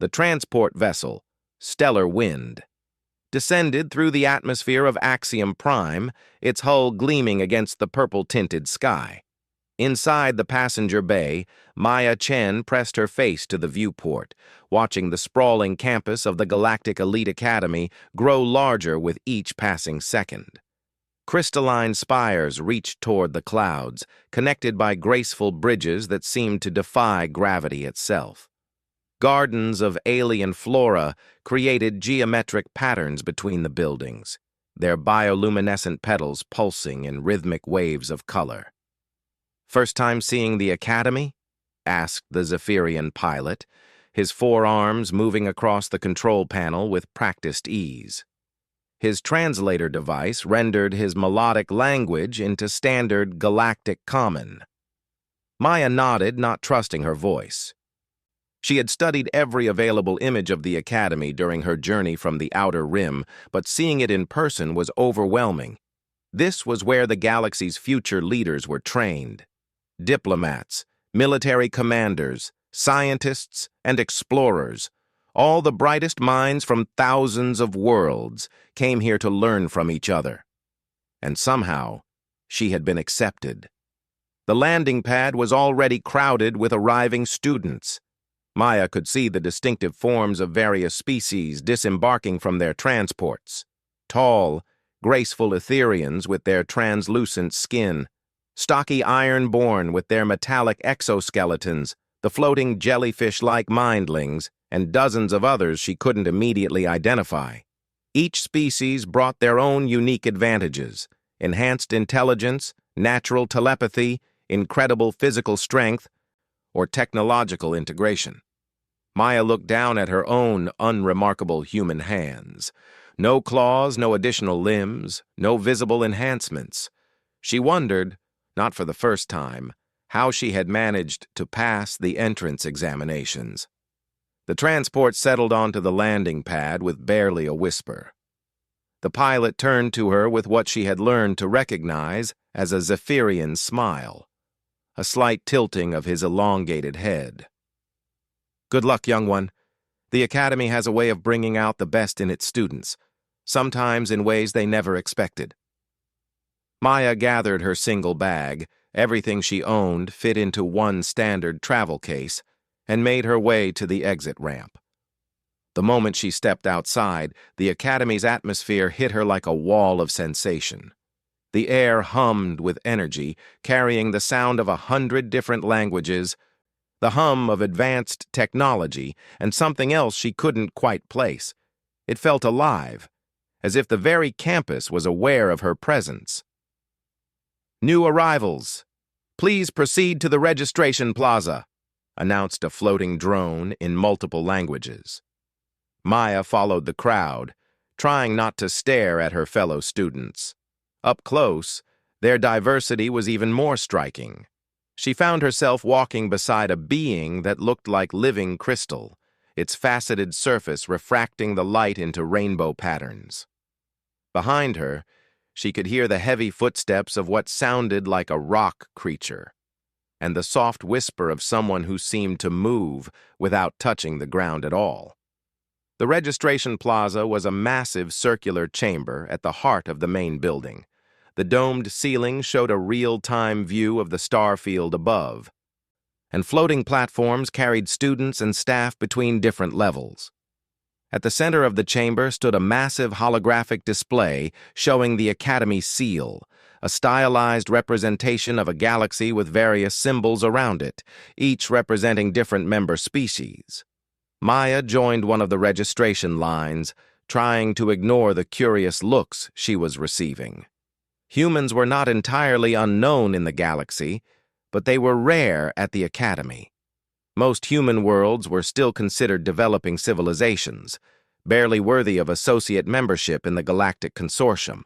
the transport vessel, Stellar Wind, descended through the atmosphere of Axiom Prime, its hull gleaming against the purple-tinted sky. Inside the passenger bay, Maya Chen pressed her face to the viewport, watching the sprawling campus of the Galactic Elite Academy grow larger with each passing second. Crystalline spires reached toward the clouds, connected by graceful bridges that seemed to defy gravity itself. Gardens of alien flora created geometric patterns between the buildings, their bioluminescent petals pulsing in rhythmic waves of color. "First time seeing the Academy?" asked the Zephyrian pilot, his forearms moving across the control panel with practiced ease. His translator device rendered his melodic language into standard galactic common. Maya nodded, not trusting her voice. She had studied every available image of the Academy during her journey from the Outer Rim, but seeing it in person was overwhelming. This was where the galaxy's future leaders were trained. Diplomats, military commanders, scientists, and explorers, all the brightest minds from thousands of worlds, came here to learn from each other. And somehow, she had been accepted. The landing pad was already crowded with arriving students. Maya could see the distinctive forms of various species disembarking from their transports. Tall, graceful Etherians with their translucent skin, stocky Iron-born with their metallic exoskeletons, the floating jellyfish-like mindlings, and dozens of others she couldn't immediately identify. Each species brought their own unique advantages: enhanced intelligence, natural telepathy, incredible physical strength, or technological integration. Maya looked down at her own unremarkable human hands. No claws, no additional limbs, no visible enhancements. She wondered, not for the first time, how she had managed to pass the entrance examinations. The transport settled onto the landing pad with barely a whisper. The pilot turned to her with what she had learned to recognize as a Zephyrian smile, a slight tilting of his elongated head. "Good luck, young one. The Academy has a way of bringing out the best in its students, sometimes in ways they never expected." Maya gathered her single bag, everything she owned fit into one standard travel case, and made her way to the exit ramp. The moment she stepped outside, the Academy's atmosphere hit her like a wall of sensation. The air hummed with energy, carrying the sound of 100 different languages, the hum of advanced technology, and something else she couldn't quite place. It felt alive, as if the very campus was aware of her presence. "New arrivals. Please proceed to the registration plaza," announced a floating drone in multiple languages. Maya followed the crowd, trying not to stare at her fellow students. Up close, their diversity was even more striking. She found herself walking beside a being that looked like living crystal, its faceted surface refracting the light into rainbow patterns. Behind her, she could hear the heavy footsteps of what sounded like a rock creature, and the soft whisper of someone who seemed to move without touching the ground at all. The registration plaza was a massive circular chamber at the heart of the main building. The domed ceiling showed a real-time view of the star field above, and floating platforms carried students and staff between different levels. At the center of the chamber stood a massive holographic display showing the Academy seal, a stylized representation of a galaxy with various symbols around it, each representing different member species. Maya joined one of the registration lines, trying to ignore the curious looks she was receiving. Humans were not entirely unknown in the galaxy, but they were rare at the Academy. Most human worlds were still considered developing civilizations, barely worthy of associate membership in the Galactic Consortium.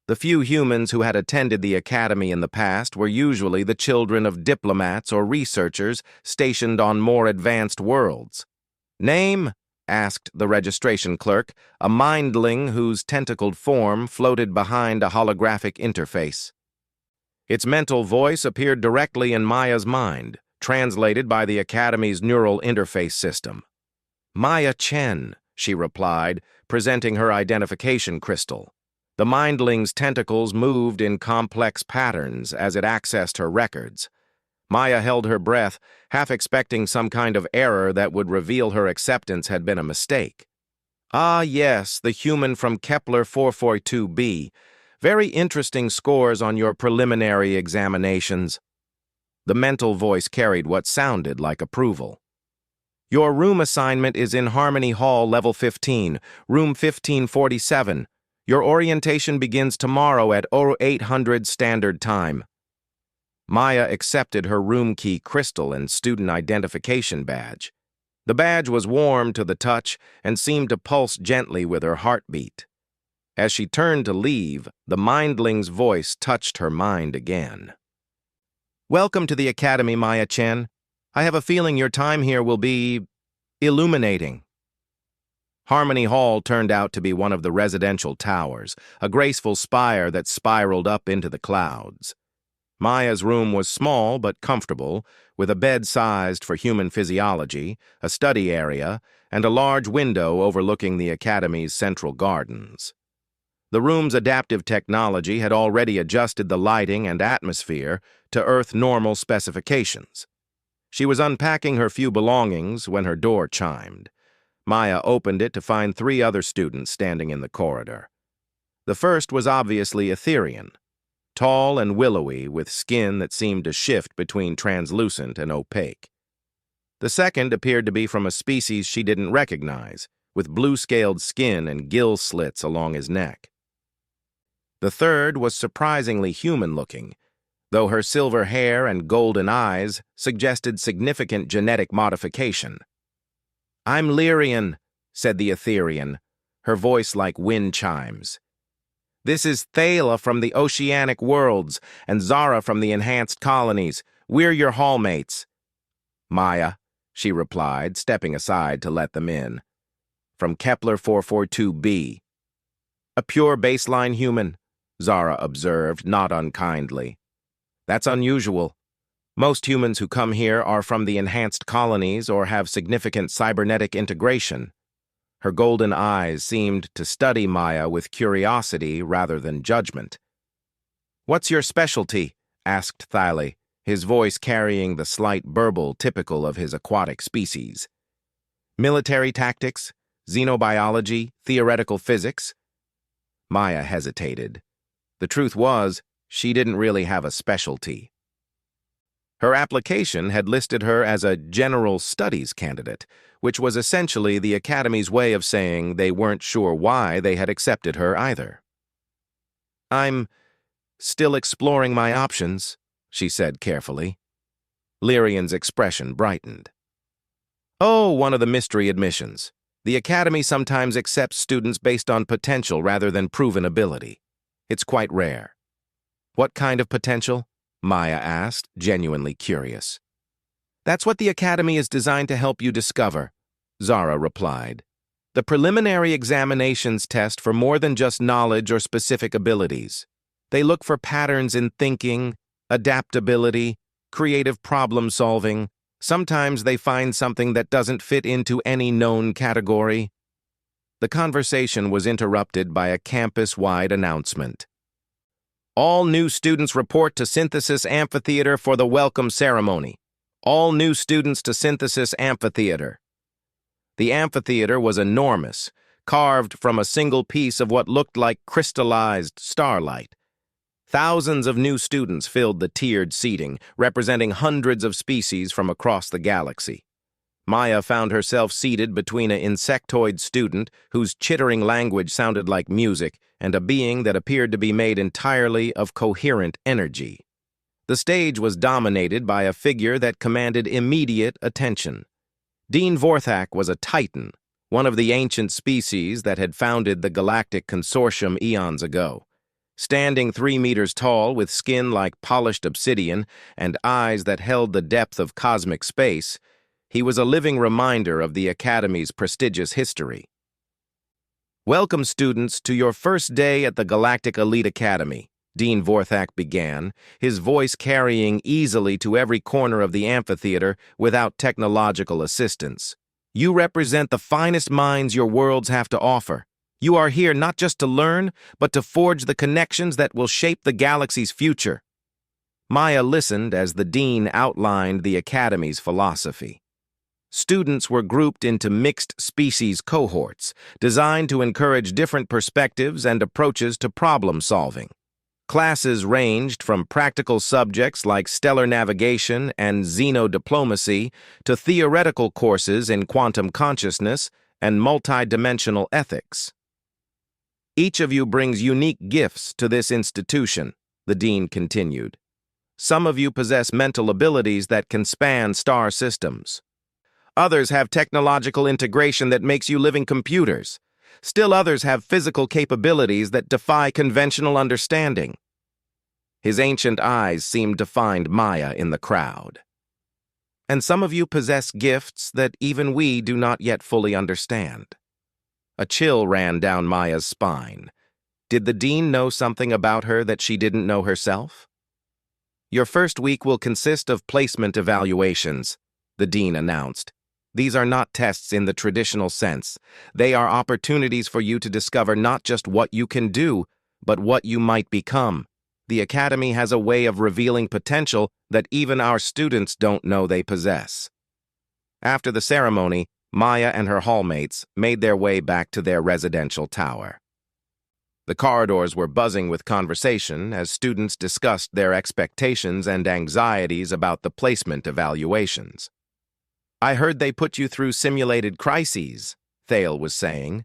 The few humans who had attended the Academy in the past were usually the children of diplomats or researchers stationed on more advanced worlds. "Name?" asked the registration clerk, a mindling whose tentacled form floated behind a holographic interface. Its mental voice appeared directly in Maya's mind, translated by the Academy's neural interface system. Maya Chen, she replied, presenting her identification crystal. The mindling's tentacles moved in complex patterns as it accessed her records. Maya held her breath, half expecting some kind of error that would reveal her acceptance had been a mistake. Ah, yes, the human from Kepler 442b. Very interesting scores on your preliminary examinations. The mental voice carried what sounded like approval. Your room assignment is in Harmony Hall, level 15, room 1547. Your orientation begins tomorrow at 0800 Standard Time. Maya accepted her room key crystal and student identification badge. The badge was warm to the touch and seemed to pulse gently with her heartbeat. As she turned to leave, the mindling's voice touched her mind again. Welcome to the Academy, Maya Chen. I have a feeling your time here will be illuminating. Harmony Hall turned out to be one of the residential towers, a graceful spire that spiraled up into the clouds. Maya's room was small but comfortable, with a bed sized for human physiology, a study area, and a large window overlooking the Academy's central gardens. The room's adaptive technology had already adjusted the lighting and atmosphere to Earth-normal specifications. She was unpacking her few belongings when her door chimed. Maya opened it to find 3 other students standing in the corridor. The first was obviously Etherian, tall and willowy with skin that seemed to shift between translucent and opaque. The second appeared to be from a species she didn't recognize, with blue-scaled skin and gill slits along his neck. The third was surprisingly human-looking, though her silver hair and golden eyes suggested significant genetic modification. "I'm Lyrian," said the Etherian, her voice like wind chimes. "This is Thala from the Oceanic Worlds and Zara from the Enhanced Colonies. We're your hallmates." "Maya," she replied, stepping aside to let them in. "From Kepler 442b. "A pure baseline human," Zara observed, not unkindly. "That's unusual. Most humans who come here are from the Enhanced Colonies or have significant cybernetic integration." Her golden eyes seemed to study Maya with curiosity rather than judgment. "What's your specialty?" asked Thala, his voice carrying the slight burble typical of his aquatic species. "Military tactics, xenobiology, theoretical physics?" Maya hesitated. The truth was, she didn't really have a specialty. Her application had listed her as a general studies candidate, which was essentially the Academy's way of saying they weren't sure why they had accepted her either. "I'm still exploring my options," she said carefully. Lyrian's expression brightened. "Oh, one of the mystery admissions. The Academy sometimes accepts students based on potential rather than proven ability. It's quite rare." "What kind of potential?" Maya asked, genuinely curious. "That's what the Academy is designed to help you discover," Zara replied. "The preliminary examinations test for more than just knowledge or specific abilities. They look for patterns in thinking, adaptability, creative problem-solving. Sometimes they find something that doesn't fit into any known category." The conversation was interrupted by a campus-wide announcement. "All new students report to Synthesis Amphitheater for the welcome ceremony. All new students to Synthesis Amphitheater." The amphitheater was enormous, carved from a single piece of what looked like crystallized starlight. Thousands of new students filled the tiered seating, representing hundreds of species from across the galaxy. Maya found herself seated between an insectoid student whose chittering language sounded like music and a being that appeared to be made entirely of coherent energy. The stage was dominated by a figure that commanded immediate attention. Dean Vorthak was a titan, one of the ancient species that had founded the Galactic Consortium eons ago. Standing 3 meters tall with skin like polished obsidian and eyes that held the depth of cosmic space, he was a living reminder of the Academy's prestigious history. "Welcome, students, to your first day at the Galactic Elite Academy," Dean Vorthak began, his voice carrying easily to every corner of the amphitheater without technological assistance. You represent the finest minds your worlds have to offer. You are here not just to learn, but to forge the connections that will shape the galaxy's future. Maya listened as the dean outlined the academy's philosophy. Students were grouped into mixed species cohorts, designed to encourage different perspectives and approaches to problem solving. Classes ranged from practical subjects like stellar navigation and xenodiplomacy to theoretical courses in quantum consciousness and multidimensional ethics. Each of you brings unique gifts to this institution, the dean continued. Some of you possess mental abilities that can span star systems. Others have technological integration that makes you living computers. Still others have physical capabilities that defy conventional understanding. His ancient eyes seemed to find Maya in the crowd. And some of you possess gifts that even we do not yet fully understand. A chill ran down Maya's spine. Did the dean know something about her that she didn't know herself? Your first week will consist of placement evaluations, the dean announced. These are not tests in the traditional sense. They are opportunities for you to discover not just what you can do, but what you might become. The Academy has a way of revealing potential that even our students don't know they possess. After the ceremony, Maya and her hallmates made their way back to their residential tower. The corridors were buzzing with conversation as students discussed their expectations and anxieties about the placement evaluations. I heard they put you through simulated crises, Thale was saying.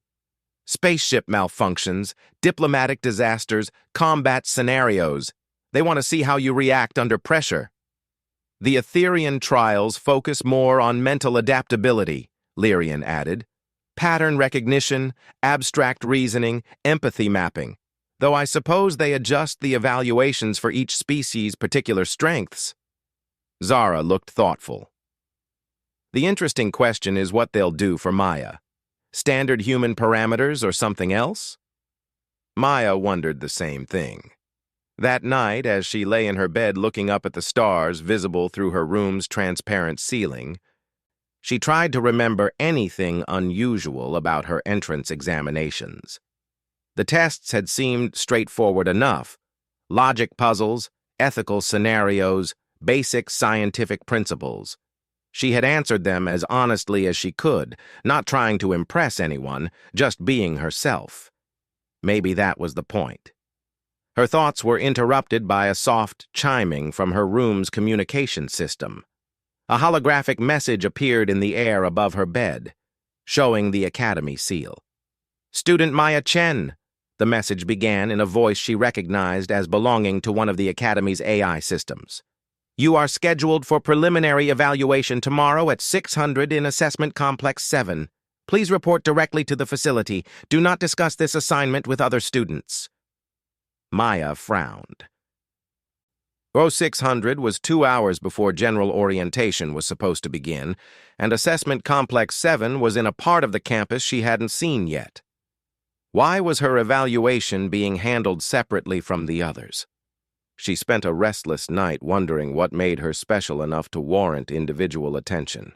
Spaceship malfunctions, diplomatic disasters, combat scenarios. They want to see how you react under pressure. The Etherian trials focus more on mental adaptability, Lyrian added. Pattern recognition, abstract reasoning, empathy mapping. Though I suppose they adjust the evaluations for each species' particular strengths. Zara looked thoughtful. The interesting question is what they'll do for Maya. Standard human parameters or something else? Maya wondered the same thing. That night, as she lay in her bed looking up at the stars visible through her room's transparent ceiling, she tried to remember anything unusual about her entrance examinations. The tests had seemed straightforward enough. Logic puzzles, ethical scenarios, basic scientific principles. She had answered them as honestly as she could, not trying to impress anyone, just being herself. Maybe that was the point. Her thoughts were interrupted by a soft chiming from her room's communication system. A holographic message appeared in the air above her bed, showing the Academy seal. Student Maya Chen, the message began in a voice she recognized as belonging to one of the Academy's AI systems. You are scheduled for preliminary evaluation tomorrow at 600 in Assessment Complex 7. Please report directly to the facility. Do not discuss this assignment with other students. Maya frowned. Row 600 was 2 hours before general orientation was supposed to begin, and Assessment Complex 7 was in a part of the campus she hadn't seen yet. Why was her evaluation being handled separately from the others? She spent a restless night wondering what made her special enough to warrant individual attention.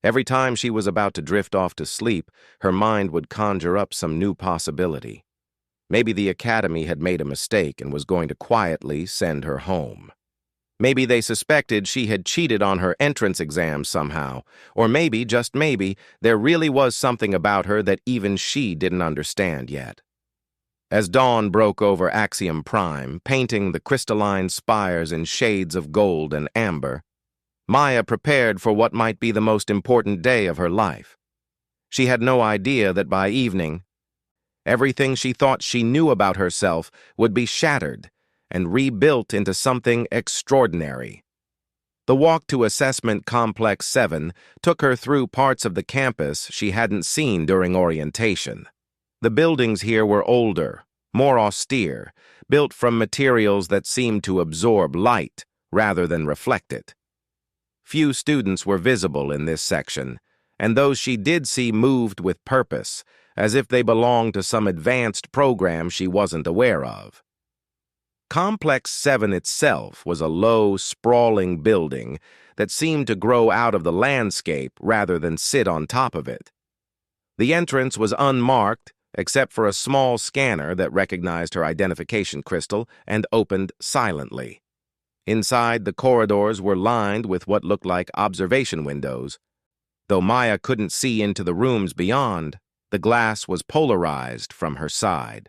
Every time she was about to drift off to sleep, her mind would conjure up some new possibility. Maybe the Academy had made a mistake and was going to quietly send her home. Maybe they suspected she had cheated on her entrance exam somehow, or maybe, just maybe, there really was something about her that even she didn't understand yet. As dawn broke over Axiom Prime, painting the crystalline spires in shades of gold and amber, Maya prepared for what might be the most important day of her life. She had no idea that by evening, everything she thought she knew about herself would be shattered and rebuilt into something extraordinary. The walk to Assessment Complex 7 took her through parts of the campus she hadn't seen during orientation. The buildings here were older, more austere, built from materials that seemed to absorb light rather than reflect it. Few students were visible in this section, and those she did see moved with purpose, as if they belonged to some advanced program she wasn't aware of. Complex 7 itself was a low, sprawling building that seemed to grow out of the landscape rather than sit on top of it. The entrance was unmarked, except for a small scanner that recognized her identification crystal and opened silently. Inside, the corridors were lined with what looked like observation windows. Though Maya couldn't see into the rooms beyond, the glass was polarized from her side.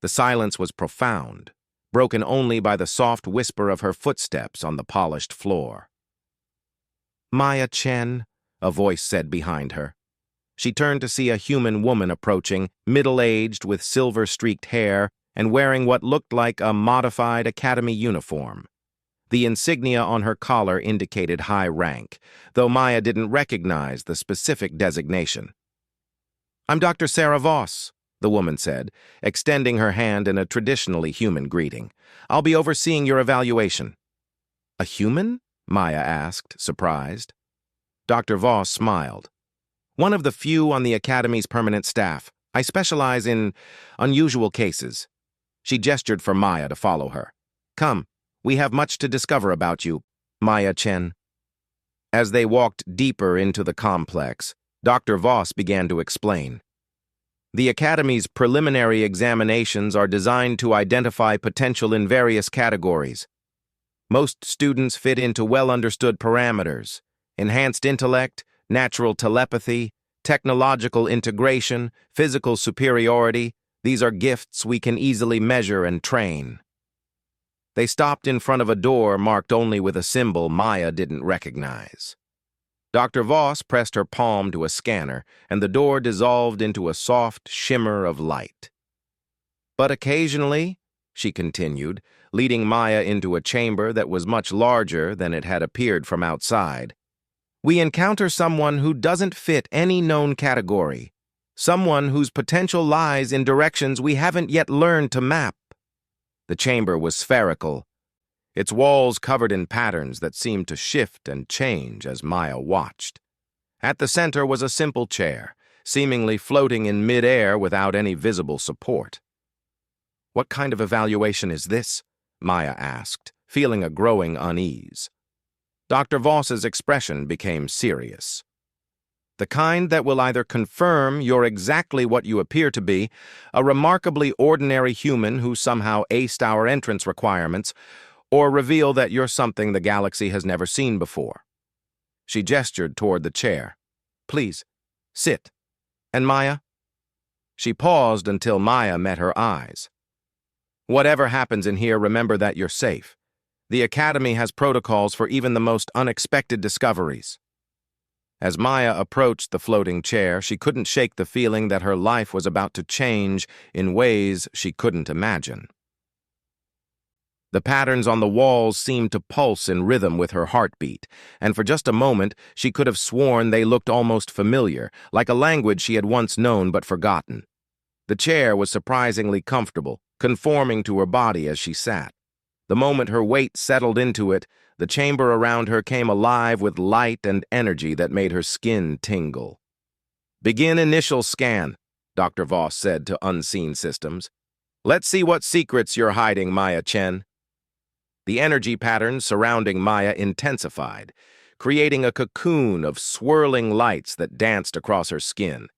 The silence was profound, broken only by the soft whisper of her footsteps on the polished floor. "Maya Chen," a voice said behind her. She turned to see a human woman approaching, middle-aged with silver-streaked hair and wearing what looked like a modified academy uniform. The insignia on her collar indicated high rank, though Maya didn't recognize the specific designation. "I'm Dr. Sarah Voss," the woman said, extending her hand in a traditionally human greeting. "I'll be overseeing your evaluation." "A human?" Maya asked, surprised. Dr. Voss smiled. "One of the few on the Academy's permanent staff. I specialize in unusual cases." She gestured for Maya to follow her. "Come, we have much to discover about you, Maya Chen." As they walked deeper into the complex, Dr. Voss began to explain. "The Academy's preliminary examinations are designed to identify potential in various categories. Most students fit into well-understood parameters: enhanced intellect, natural telepathy, technological integration, physical superiority. These are gifts we can easily measure and train." They stopped in front of a door marked only with a symbol Maya didn't recognize. Dr. Voss pressed her palm to a scanner, and the door dissolved into a soft shimmer of light. "But occasionally," she continued, leading Maya into a chamber that was much larger than it had appeared from outside, "we encounter someone who doesn't fit any known category, someone whose potential lies in directions we haven't yet learned to map." The chamber was spherical, its walls covered in patterns that seemed to shift and change as Maya watched. At the center was a simple chair, seemingly floating in mid-air without any visible support. "What kind of evaluation is this?" Maya asked, feeling a growing unease. Dr. Voss's expression became serious. "The kind that will either confirm you're exactly what you appear to be, a remarkably ordinary human who somehow aced our entrance requirements, or reveal that you're something the galaxy has never seen before." She gestured toward the chair. "Please, sit. And Maya?" She paused until Maya met her eyes. "Whatever happens in here, remember that you're safe. The Academy has protocols for even the most unexpected discoveries." As Maya approached the floating chair, she couldn't shake the feeling that her life was about to change in ways she couldn't imagine. The patterns on the walls seemed to pulse in rhythm with her heartbeat, and for just a moment she could have sworn they looked almost familiar, like a language she had once known but forgotten. The chair was surprisingly comfortable, conforming to her body as she sat. The moment her weight settled into it, the chamber around her came alive with light and energy that made her skin tingle. "Begin initial scan," Dr. Voss said to Unseen Systems. "Let's see what secrets you're hiding, Maya Chen." The energy patterns surrounding Maya intensified, creating a cocoon of swirling lights that danced across her skin.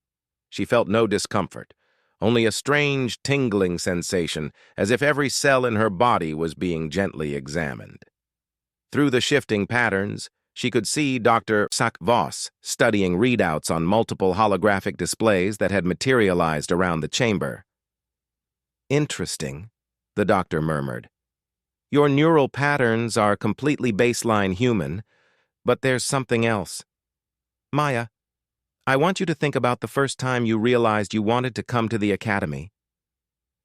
She felt no discomfort, only a strange tingling sensation, as if every cell in her body was being gently examined. Through the shifting patterns, she could see Dr. Voss studying readouts on multiple holographic displays that had materialized around the chamber. "Interesting," the doctor murmured. "Your neural patterns are completely baseline human, but there's something else. Maya, I want you to think about the first time you realized you wanted to come to the Academy."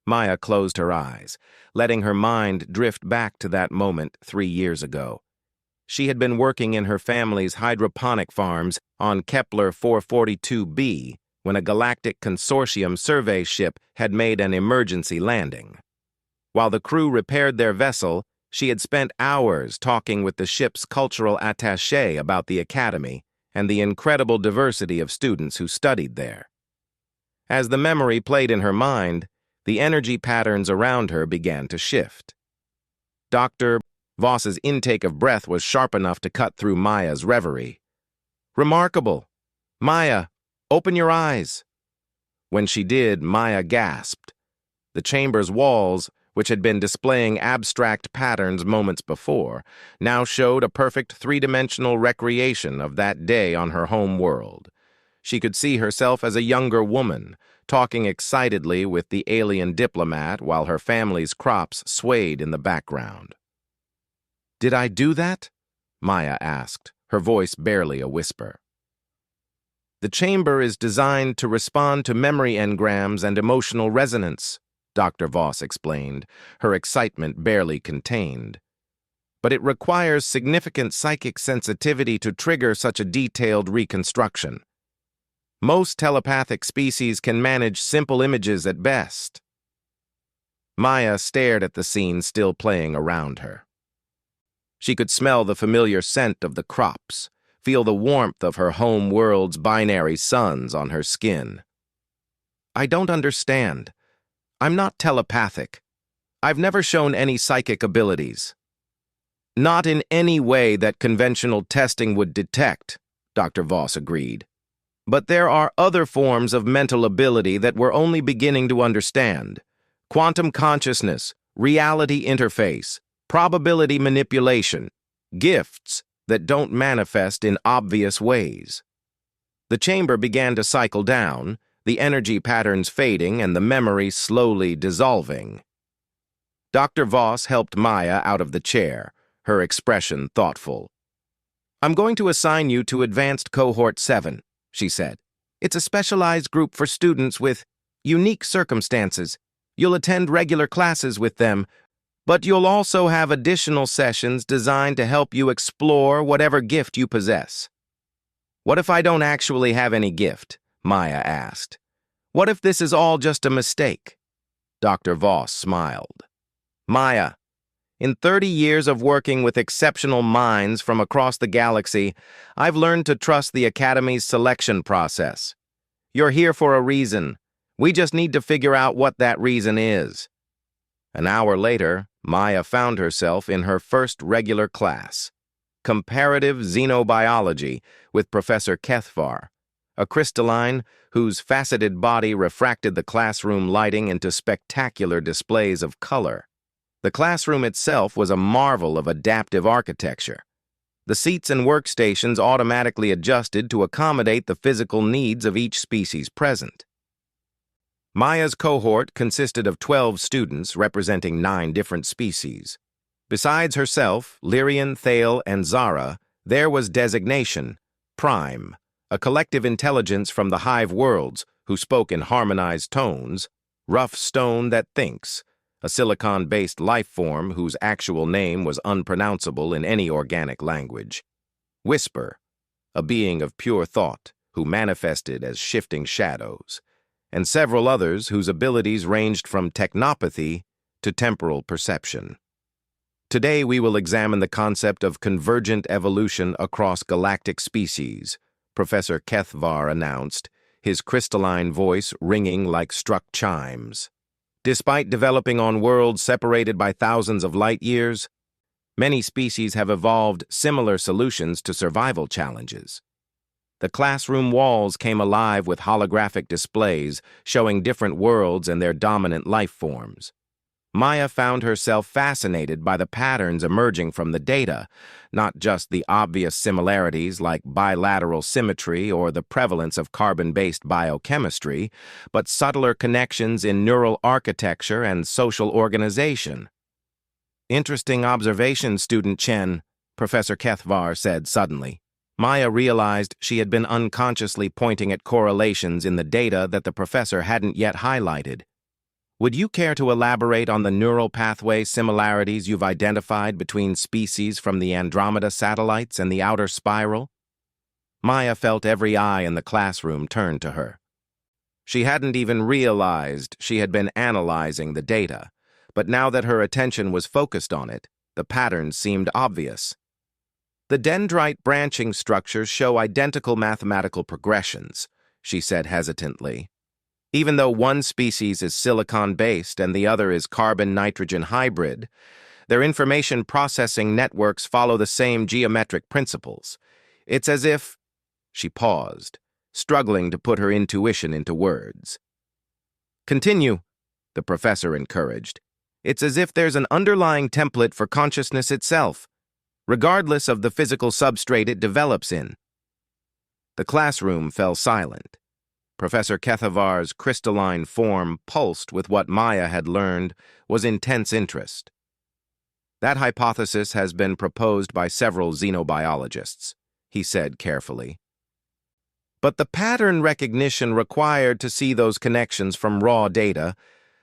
Maya closed her eyes, letting her mind drift back to that moment 3 years ago. She had been working in her family's hydroponic farms on Kepler 442b when a galactic consortium survey ship had made an emergency landing. While the crew repaired their vessel, she had spent hours talking with the ship's cultural attaché about the Academy and the incredible diversity of students who studied there. As the memory played in her mind, the energy patterns around her began to shift. Dr. Voss's intake of breath was sharp enough to cut through Maya's reverie. Remarkable. Maya, open your eyes. When she did, Maya gasped. The chamber's walls, which had been displaying abstract patterns moments before, now showed a perfect three-dimensional recreation of that day on her home world. She could see herself as a younger woman, talking excitedly with the alien diplomat while her family's crops swayed in the background. "Did I do that?" Maya asked, her voice barely a whisper. "The chamber is designed to respond to memory engrams and emotional resonance," Dr. Voss explained, her excitement barely contained. "But it requires significant psychic sensitivity to trigger such a detailed reconstruction. Most telepathic species can manage simple images at best." Maya stared at the scene still playing around her. She could smell the familiar scent of the crops, feel the warmth of her home world's binary suns on her skin. "I don't understand. I'm not telepathic. I've never shown any psychic abilities." "Not in any way that conventional testing would detect," Dr. Voss agreed. "But there are other forms of mental ability that we're only beginning to understand. Quantum consciousness, reality interface, probability manipulation, gifts that don't manifest in obvious ways." The chamber began to cycle down, the energy patterns fading and the memory slowly dissolving. Dr. Voss helped Maya out of the chair, her expression thoughtful. "I'm going to assign you to Advanced Cohort 7, she said. "It's a specialized group for students with unique circumstances. You'll attend regular classes with them, but you'll also have additional sessions designed to help you explore whatever gift you possess." "What if I don't actually have any gift?" Maya asked. "What if this is all just a mistake?" Dr. Voss smiled. "Maya, in 30 years of working with exceptional minds from across the galaxy, I've learned to trust the Academy's selection process. You're here for a reason. We just need to figure out what that reason is." An hour later, Maya found herself in her first regular class, Comparative Xenobiology, with Professor Kethvar, a crystalline whose faceted body refracted the classroom lighting into spectacular displays of color. The classroom itself was a marvel of adaptive architecture. The seats and workstations automatically adjusted to accommodate the physical needs of each species present. Maya's cohort consisted of 12 students representing 9 different species. Besides herself, Lyrian, Thale, and Zara, there was Designation, Prime, a collective intelligence from the Hive worlds who spoke in harmonized tones, Rough Stone that Thinks, a silicon-based life form whose actual name was unpronounceable in any organic language, Whisper, a being of pure thought who manifested as shifting shadows, and several others whose abilities ranged from technopathy to temporal perception. Today we will examine the concept of convergent evolution across galactic species, Professor Kethvar announced, his crystalline voice ringing like struck chimes. Despite developing on worlds separated by thousands of light years, many species have evolved similar solutions to survival challenges. The classroom walls came alive with holographic displays showing different worlds and their dominant life forms. Maya found herself fascinated by the patterns emerging from the data, not just the obvious similarities like bilateral symmetry or the prevalence of carbon-based biochemistry, but subtler connections in neural architecture and social organization. "Interesting observation, Student Chen," Professor Kethvar said suddenly. Maya realized she had been unconsciously pointing at correlations in the data that the professor hadn't yet highlighted. "Would you care to elaborate on the neural pathway similarities you've identified between species from the Andromeda satellites and the outer spiral?" Maya felt every eye in the classroom turn to her. She hadn't even realized she had been analyzing the data, but now that her attention was focused on it, the patterns seemed obvious. "The dendrite branching structures show identical mathematical progressions," she said hesitantly. "Even though one species is silicon-based and the other is carbon-nitrogen hybrid, Their information processing networks follow the same geometric principles. It's as if... She paused, struggling to put her intuition into words. Continue, the professor encouraged. It's as if there's an underlying template for consciousness itself, regardless of the physical substrate it develops in. The classroom fell silent. Professor Kethavar's crystalline form pulsed with what Maya had learned was intense interest. That hypothesis has been proposed by several xenobiologists, he said carefully. But the pattern recognition required to see those connections from raw data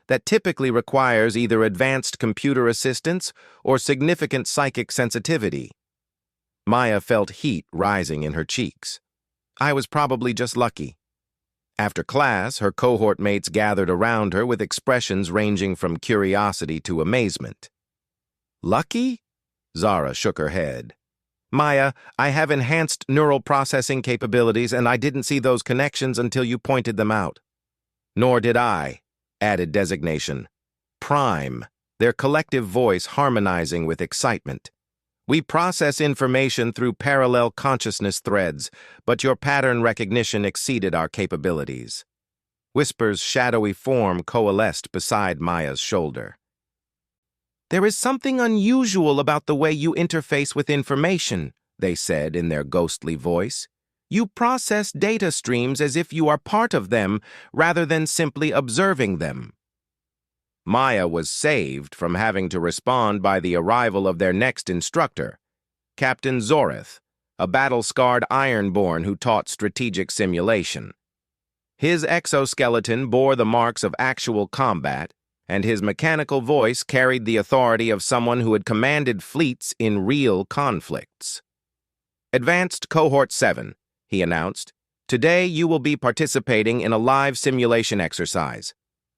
that typically requires either advanced computer assistance or significant psychic sensitivity. Maya felt heat rising in her cheeks. I was probably just lucky. After class, her cohort mates gathered around her with expressions ranging from curiosity to amazement. Lucky? Zara shook her head. Maya, I have enhanced neural processing capabilities and I didn't see those connections until you pointed them out. Nor did I, added designation. Prime, their collective voice harmonizing with excitement. We process information through parallel consciousness threads, but your pattern recognition exceeded our capabilities. Whisper's shadowy form coalesced beside Maya's shoulder. There is something unusual about the way you interface with information, they said in their ghostly voice. You process data streams as if you are part of them, rather than simply observing them. Maya was saved from having to respond by the arrival of their next instructor, Captain Zorith, a battle-scarred Ironborn who taught strategic simulation. His exoskeleton bore the marks of actual combat, and his mechanical voice carried the authority of someone who had commanded fleets in real conflicts. Advanced Cohort 7, he announced. Today you will be participating in a live simulation exercise.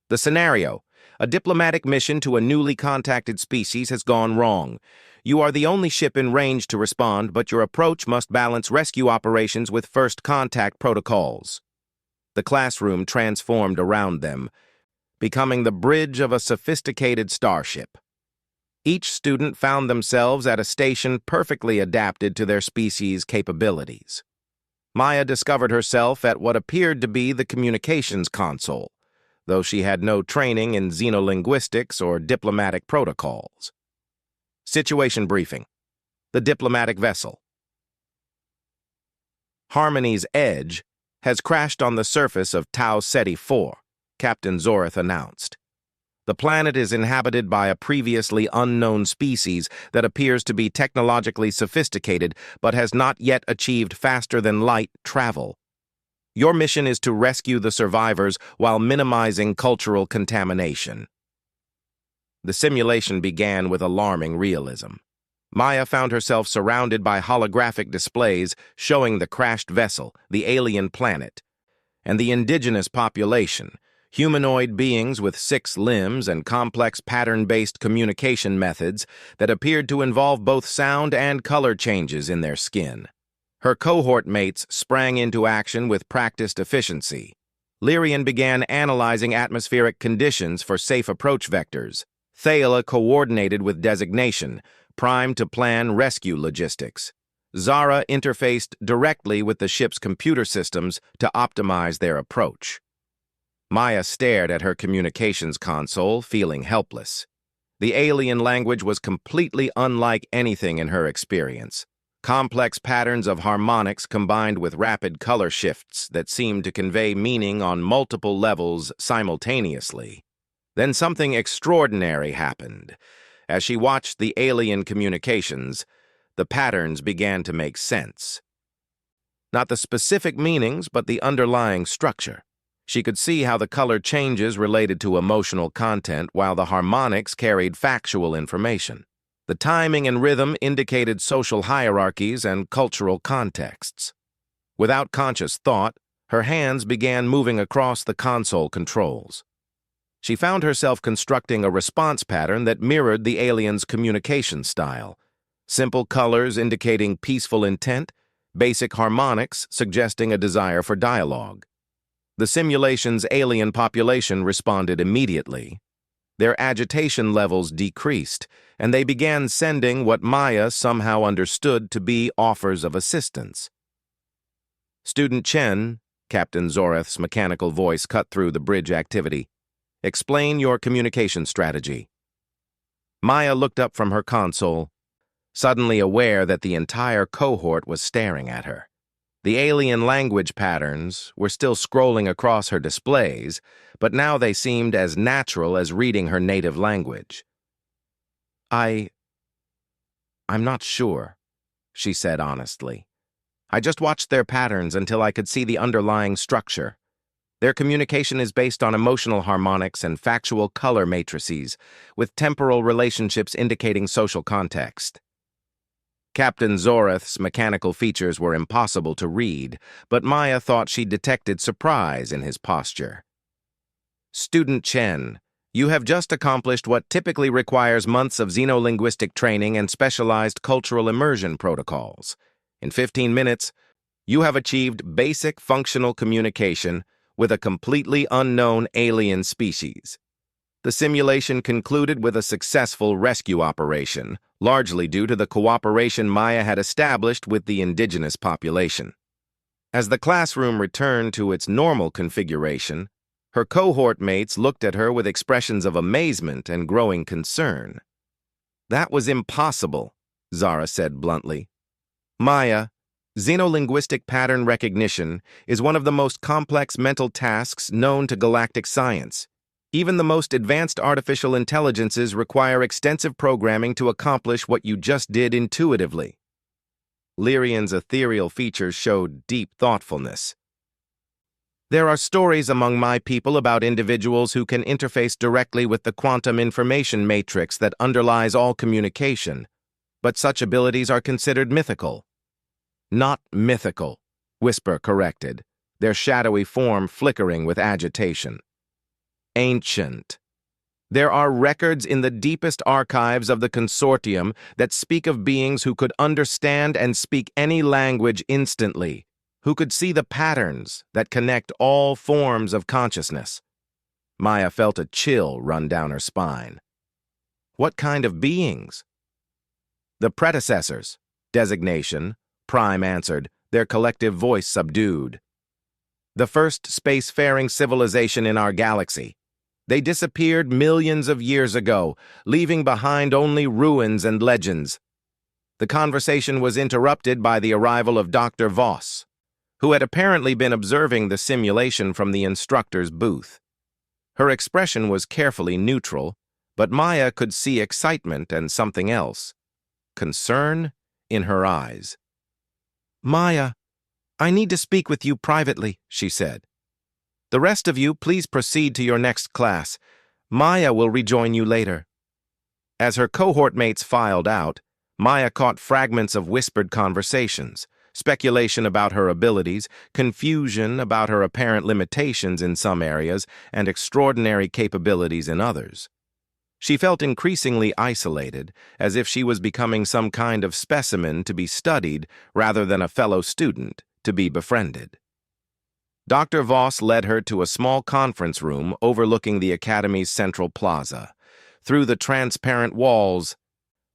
The scenario: a diplomatic mission to a newly contacted species has gone wrong. You are the only ship in range to respond, but your approach must balance rescue operations with first contact protocols. The classroom transformed around them, becoming the bridge of a sophisticated starship. Each student found themselves at a station perfectly adapted to their species' capabilities. Maya discovered herself at what appeared to be the communications console, though she had no training in xenolinguistics or diplomatic protocols. Situation briefing. The diplomatic vessel. Harmony's Edge has crashed on the surface of Tau Ceti 4, Captain Zorith announced. The planet is inhabited by a previously unknown species that appears to be technologically sophisticated but has not yet achieved faster-than-light travel. Your mission is to rescue the survivors while minimizing cultural contamination. The simulation began with alarming realism. Maya found herself surrounded by holographic displays showing the crashed vessel, the alien planet, and the indigenous population, humanoid beings with 6 limbs and complex pattern-based communication methods that appeared to involve both sound and color changes in their skin. Her cohort mates sprang into action with practiced efficiency. Lyrian began analyzing atmospheric conditions for safe approach vectors. Thaela coordinated with designation, primed to plan rescue logistics. Zara interfaced directly with the ship's computer systems to optimize their approach. Maya stared at her communications console, feeling helpless. The alien language was completely unlike anything in her experience. Complex patterns of harmonics combined with rapid color shifts that seemed to convey meaning on multiple levels simultaneously. Then something extraordinary happened. As she watched the alien communications, the patterns began to make sense. Not the specific meanings, but the underlying structure. She could see how the color changes related to emotional content while the harmonics carried factual information. The timing and rhythm indicated social hierarchies and cultural contexts. Without conscious thought, her hands began moving across the console controls. She found herself constructing a response pattern that mirrored the alien's communication style. Simple colors indicating peaceful intent, basic harmonics suggesting a desire for dialogue. The simulation's alien population responded immediately. Their agitation levels decreased, and they began sending what Maya somehow understood to be offers of assistance. "Student Chen," Captain Zoreth's mechanical voice cut through the bridge activity, "explain your communication strategy." Maya looked up from her console, suddenly aware that the entire cohort was staring at her. The alien language patterns were still scrolling across her displays, but now they seemed as natural as reading her native language. I'm not sure," she said honestly. "I just watched their patterns until I could see the underlying structure. Their communication is based on emotional harmonics and factual color matrices, with temporal relationships indicating social context." Captain Zoreth's mechanical features were impossible to read, but Maya thought she detected surprise in his posture. "Student Chen, you have just accomplished what typically requires months of xenolinguistic training and specialized cultural immersion protocols. In 15 minutes, you have achieved basic functional communication with a completely unknown alien species. The simulation concluded with a successful rescue operation, largely due to the cooperation Maya had established with the indigenous population." As the classroom returned to its normal configuration, her cohort mates looked at her with expressions of amazement and growing concern. "That was impossible," Zara said bluntly. "Maya, xenolinguistic pattern recognition is one of the most complex mental tasks known to galactic science. Even the most advanced artificial intelligences require extensive programming to accomplish what you just did intuitively." Lyrian's ethereal features showed deep thoughtfulness. "There are stories among my people about individuals who can interface directly with the quantum information matrix that underlies all communication, but such abilities are considered mythical." "Not mythical," Whisper corrected, their shadowy form flickering with agitation. "Ancient. There are records in the deepest archives of the consortium that speak of beings who could understand and speak any language instantly, who could see the patterns that connect all forms of consciousness." Maya felt a chill run down her spine. "What kind of beings?" "The predecessors. Designation," Prime answered, their collective voice subdued. "The first spacefaring civilization in our galaxy. They disappeared millions of years ago, leaving behind only ruins and legends." The conversation was interrupted by the arrival of Dr. Voss, who had apparently been observing the simulation from the instructor's booth. Her expression was carefully neutral, but Maya could see excitement and something else, concern, in her eyes. "Maya, I need to speak with you privately," she said. "The rest of you, please proceed to your next class. Maya will rejoin you later." As her cohort mates filed out, Maya caught fragments of whispered conversations, speculation about her abilities, confusion about her apparent limitations in some areas, and extraordinary capabilities in others. She felt increasingly isolated, as if she was becoming some kind of specimen to be studied rather than a fellow student to be befriended. Dr. Voss led her to a small conference room overlooking the Academy's central plaza. Through the transparent walls,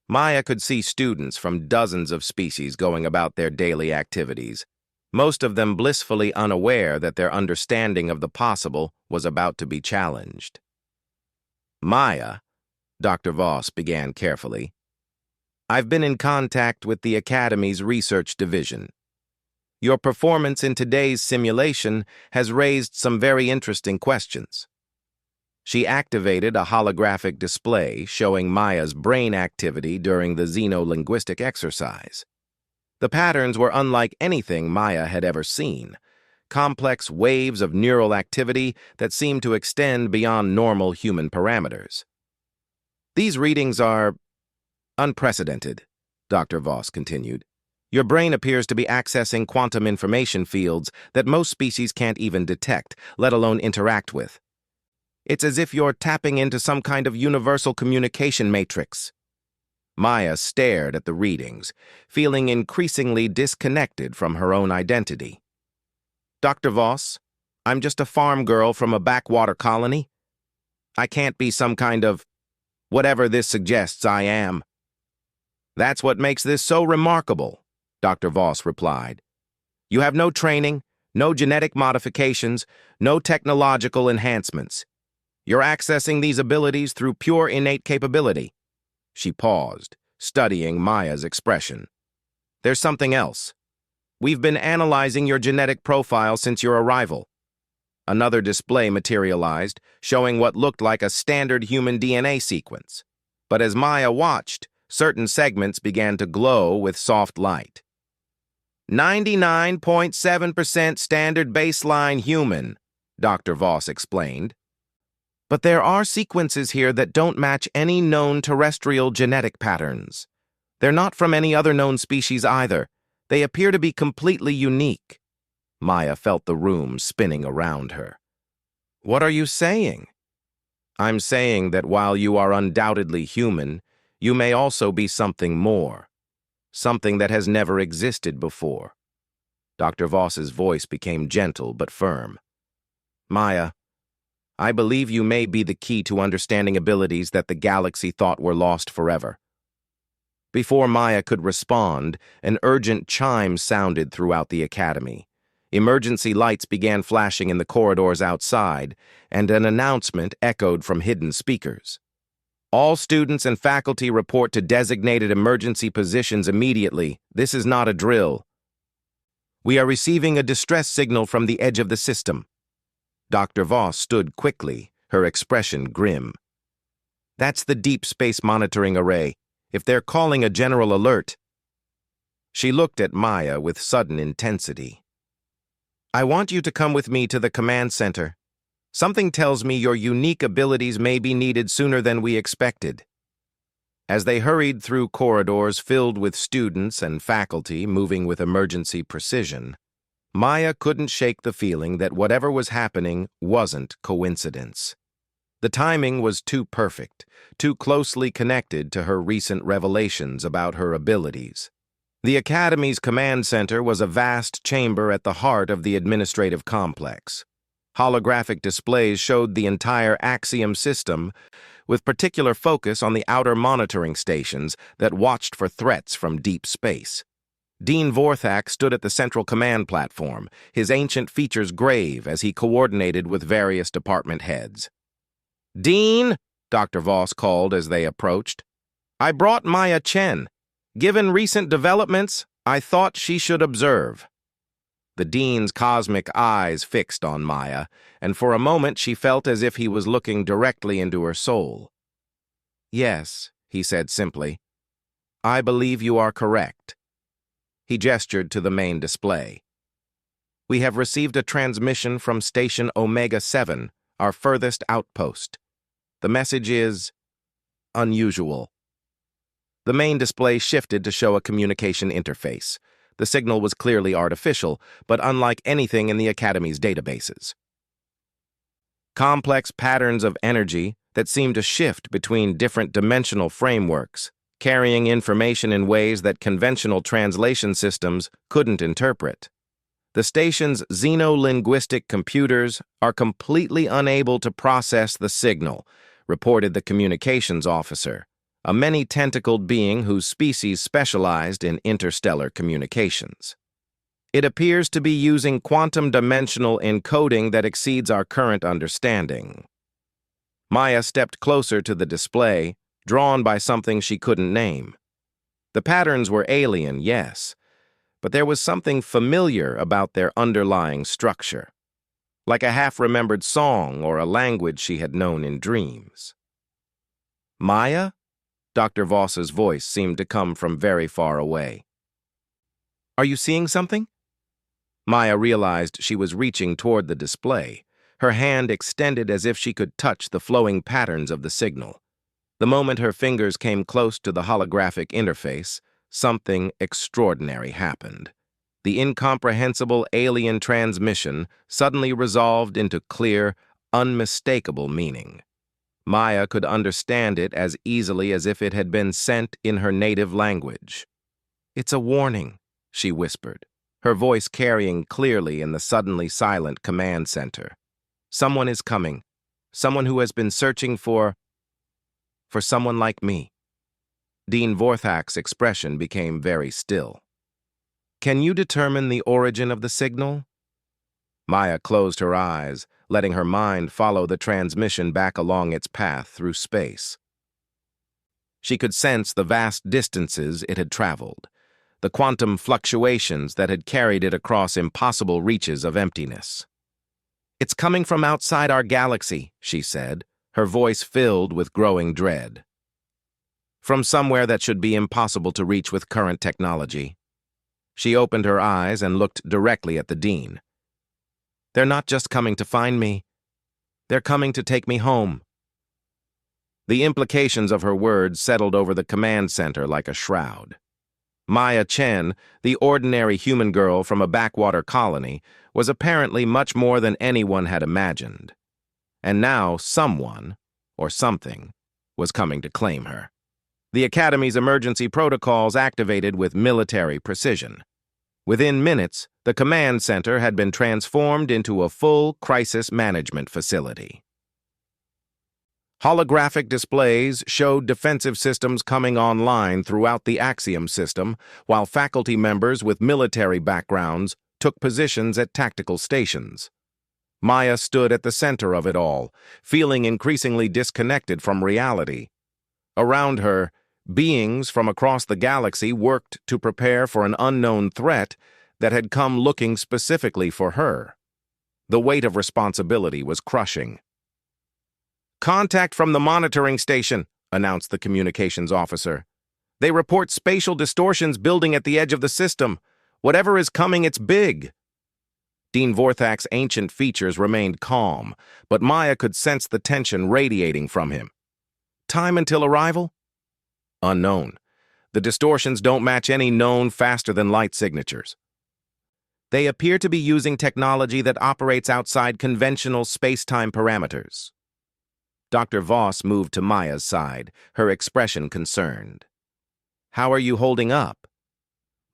Maya could see students from dozens of species going about their daily activities, most of them blissfully unaware that their understanding of the possible was about to be challenged. "Maya," Dr. Voss began carefully, "I've been in contact with the Academy's research division. Your performance in today's simulation has raised some very interesting questions." She activated a holographic display showing Maya's brain activity during the xenolinguistic exercise. The patterns were unlike anything Maya had ever seen, complex waves of neural activity that seemed to extend beyond normal human parameters. "These readings are unprecedented," Dr. Voss continued. "Your brain appears to be accessing quantum information fields that most species can't even detect, let alone interact with. It's as if you're tapping into some kind of universal communication matrix." Maya stared at the readings, feeling increasingly disconnected from her own identity. "Dr. Voss, I'm just a farm girl from a backwater colony." I can't be some kind of whatever this suggests I am. That's what makes this so remarkable, Dr. Voss replied. You have no training, no genetic modifications, no technological enhancements. You're accessing these abilities through pure innate capability. She paused, studying Maya's expression. There's something else. We've been analyzing your genetic profile since your arrival. Another display materialized, showing what looked like a standard human DNA sequence. But as Maya watched, certain segments began to glow with soft light. 99.7% standard baseline human, Dr. Voss explained. But there are sequences here that don't match any known terrestrial genetic patterns. They're not from any other known species either. They appear to be completely unique. Maya felt the room spinning around her. What are you saying? I'm saying that while you are undoubtedly human, you may also be something more. Something that has never existed before. Dr. Voss's voice became gentle but firm. Maya, I believe you may be the key to understanding abilities that the galaxy thought were lost forever. Before Maya could respond, an urgent chime sounded throughout the academy. Emergency lights began flashing in the corridors outside, and an announcement echoed from hidden speakers. All students and faculty report to designated emergency positions immediately. This is not a drill. We are receiving a distress signal from the edge of the system. Dr. Voss stood quickly, her expression grim. That's the Deep Space Monitoring Array. If they're calling a general alert... She looked at Maya with sudden intensity. I want you to come with me to the command center. Something tells me your unique abilities may be needed sooner than we expected. As they hurried through corridors filled with students and faculty moving with emergency precision, Maya couldn't shake the feeling that whatever was happening wasn't coincidence. The timing was too perfect, too closely connected to her recent revelations about her abilities. The Academy's command center was a vast chamber at the heart of the administrative complex. Holographic displays showed the entire Axiom system, with particular focus on the outer monitoring stations that watched for threats from deep space. Dean Vorthak stood at the central command platform, his ancient features grave as he coordinated with various department heads. Dean, Dr. Voss called as they approached. I brought Maya Chen. Given recent developments, I thought she should observe. The dean's cosmic eyes fixed on Maya, and for a moment she felt as if he was looking directly into her soul. Yes, he said simply. I believe you are correct. He gestured to the main display. We have received a transmission from Station Omega-7, our furthest outpost. The message is unusual. The main display shifted to show a communication interface. The signal was clearly artificial, but unlike anything in the Academy's databases. Complex patterns of energy that seemed to shift between different dimensional frameworks, carrying information in ways that conventional translation systems couldn't interpret. The station's xenolinguistic computers are completely unable to process the signal, reported the communications officer, a many-tentacled being whose species specialized in interstellar communications. It appears to be using quantum-dimensional encoding that exceeds our current understanding. Maya stepped closer to the display, drawn by something she couldn't name. The patterns were alien, yes, but there was something familiar about their underlying structure, like a half-remembered song or a language she had known in dreams. Maya? Dr. Voss's voice seemed to come from very far away. Are you seeing something? Maya realized she was reaching toward the display, her hand extended as if she could touch the flowing patterns of the signal. The moment her fingers came close to the holographic interface, something extraordinary happened. The incomprehensible alien transmission suddenly resolved into clear, unmistakable meaning. Maya could understand it as easily as if it had been sent in her native language. It's a warning, she whispered, her voice carrying clearly in the suddenly silent command center. Someone is coming. Someone who has been searching for someone like me. Dean Vorthak's expression became very still. Can you determine the origin of the signal? Maya closed her eyes, letting her mind follow the transmission back along its path through space. She could sense the vast distances it had traveled, the quantum fluctuations that had carried it across impossible reaches of emptiness. It's coming from outside our galaxy, she said, her voice filled with growing dread. From somewhere that should be impossible to reach with current technology. She opened her eyes and looked directly at the Dean. They're not just coming to find me. They're coming to take me home. The implications of her words settled over the command center like a shroud. Maya Chen, the ordinary human girl from a backwater colony, was apparently much more than anyone had imagined. And now someone, or something, was coming to claim her. The Academy's emergency protocols activated with military precision. Within minutes, the command center had been transformed into a full crisis management facility. Holographic displays showed defensive systems coming online throughout the Axiom system, while faculty members with military backgrounds took positions at tactical stations. Maya stood at the center of it all, feeling increasingly disconnected from reality. Around her, beings from across the galaxy worked to prepare for an unknown threat that had come looking specifically for her. The weight of responsibility was crushing. "Contact from the monitoring station," announced the communications officer. "They report spatial distortions building at the edge of the system. Whatever is coming, it's big." Dean Vorthak's ancient features remained calm, but Maya could sense the tension radiating from him. "Time until arrival?" "Unknown. The distortions don't match any known faster-than-light signatures. They appear to be using technology that operates outside conventional space-time parameters." Dr. Voss moved to Maya's side, her expression concerned. "How are you holding up?"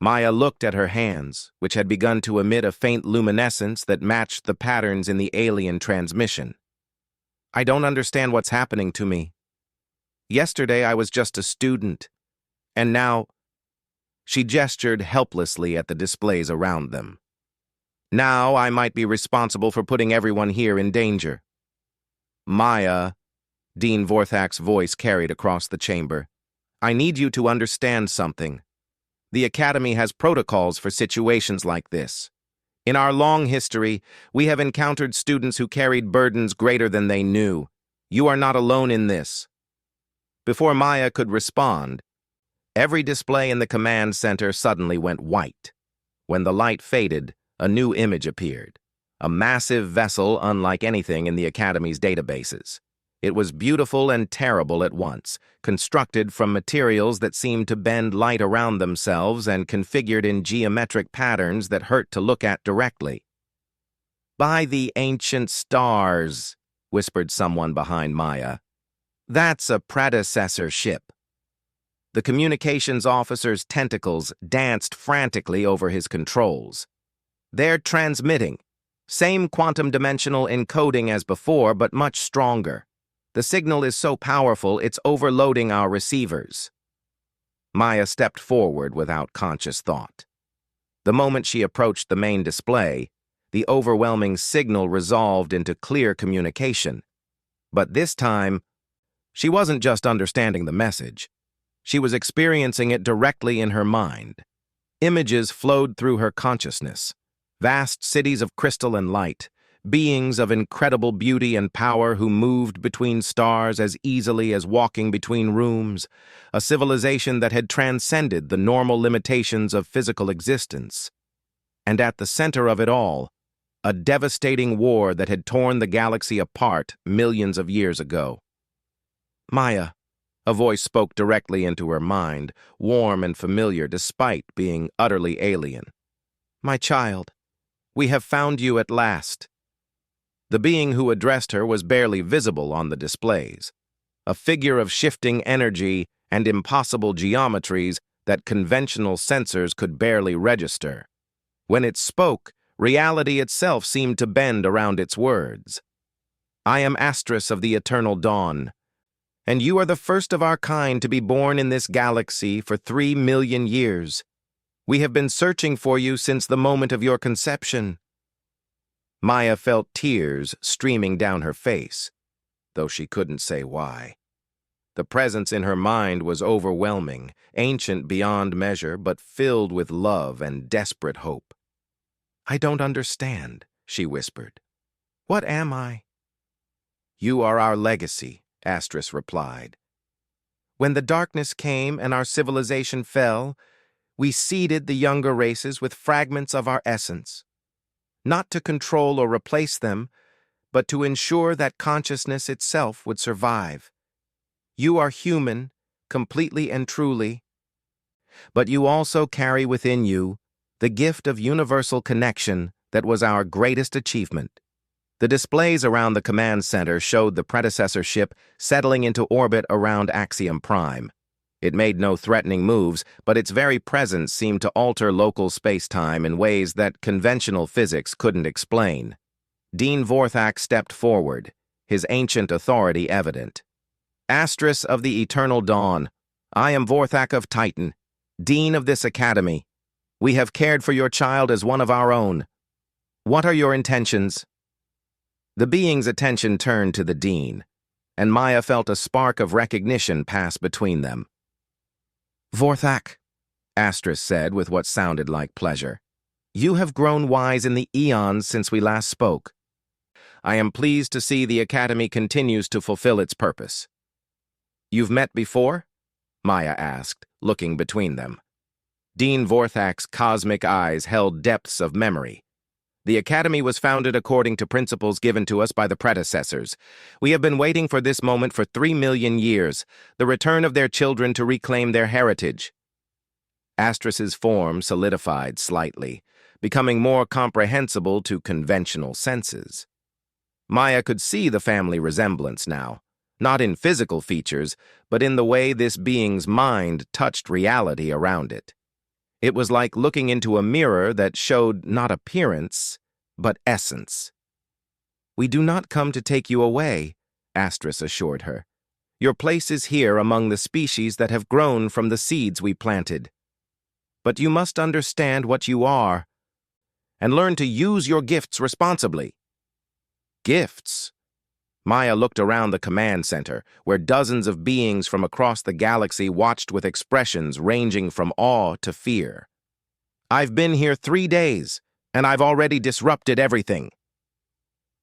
Maya looked at her hands, which had begun to emit a faint luminescence that matched the patterns in the alien transmission. "I don't understand what's happening to me. Yesterday I was just a student, and now—" She gestured helplessly at the displays around them. "Now I might be responsible for putting everyone here in danger." "Maya," Dean Vorthak's voice carried across the chamber, "I need you to understand something. The Academy has protocols for situations like this. In our long history, we have encountered students who carried burdens greater than they knew. You are not alone in this." Before Maya could respond, every display in the command center suddenly went white. When the light faded, a new image appeared. A massive vessel unlike anything in the Academy's databases. It was beautiful and terrible at once, constructed from materials that seemed to bend light around themselves and configured in geometric patterns that hurt to look at directly. "By the ancient stars," whispered someone behind Maya. "That's a predecessor ship." The communications officer's tentacles danced frantically over his controls. "They're transmitting. Same quantum dimensional encoding as before, but much stronger. The signal is so powerful it's overloading our receivers." Maya stepped forward without conscious thought. The moment she approached the main display, the overwhelming signal resolved into clear communication. But this time, she wasn't just understanding the message. She was experiencing it directly in her mind. Images flowed through her consciousness. Vast cities of crystal and light, beings of incredible beauty and power who moved between stars as easily as walking between rooms, a civilization that had transcended the normal limitations of physical existence. And at the center of it all, a devastating war that had torn the galaxy apart millions of years ago. "Maya," a voice spoke directly into her mind, warm and familiar despite being utterly alien. "My child, we have found you at last." The being who addressed her was barely visible on the displays, a figure of shifting energy and impossible geometries that conventional sensors could barely register. When it spoke, reality itself seemed to bend around its words. I am Astris of the Eternal Dawn, and you are the first of our kind to be born in this galaxy for 3 million years. We have been searching for you since the moment of your conception." Maya felt tears streaming down her face, though she couldn't say why. The presence in her mind was overwhelming, ancient beyond measure, but filled with love and desperate hope. "I don't understand," she whispered. "What am I?" "You are our legacy," Astris replied. "When the darkness came and our civilization fell, we seeded the younger races with fragments of our essence, not to control or replace them, but to ensure that consciousness itself would survive. You are human, completely and truly, but you also carry within you the gift of universal connection that was our greatest achievement." The displays around the command center showed the predecessor ship settling into orbit around Axiom Prime. It made no threatening moves, but its very presence seemed to alter local space-time in ways that conventional physics couldn't explain. Dean Vorthak stepped forward, his ancient authority evident. "Astris of the Eternal Dawn, I am Vorthak of Titan, Dean of this academy. We have cared for your child as one of our own. What are your intentions?" The being's attention turned to the Dean, and Maya felt a spark of recognition pass between them. "Vorthak," Astris said with what sounded like pleasure, "you have grown wise in the eons since we last spoke. I am pleased to see the Academy continues to fulfill its purpose." "You've met before?" Maya asked, looking between them. Dean Vorthak's cosmic eyes held depths of memory. "The Academy was founded according to principles given to us by the predecessors. We have been waiting for this moment for 3 million years, the return of their children to reclaim their heritage." Astris's form solidified slightly, becoming more comprehensible to conventional senses. Maya could see the family resemblance now, not in physical features, but in the way this being's mind touched reality around it. It was like looking into a mirror that showed not appearance, but essence. "We do not come to take you away," Astris assured her. "Your place is here among the species that have grown from the seeds we planted. But you must understand what you are, and learn to use your gifts responsibly." "Gifts?" Maya looked around the command center, where dozens of beings from across the galaxy watched with expressions ranging from awe to fear. "I've been here 3 days, and I've already disrupted everything."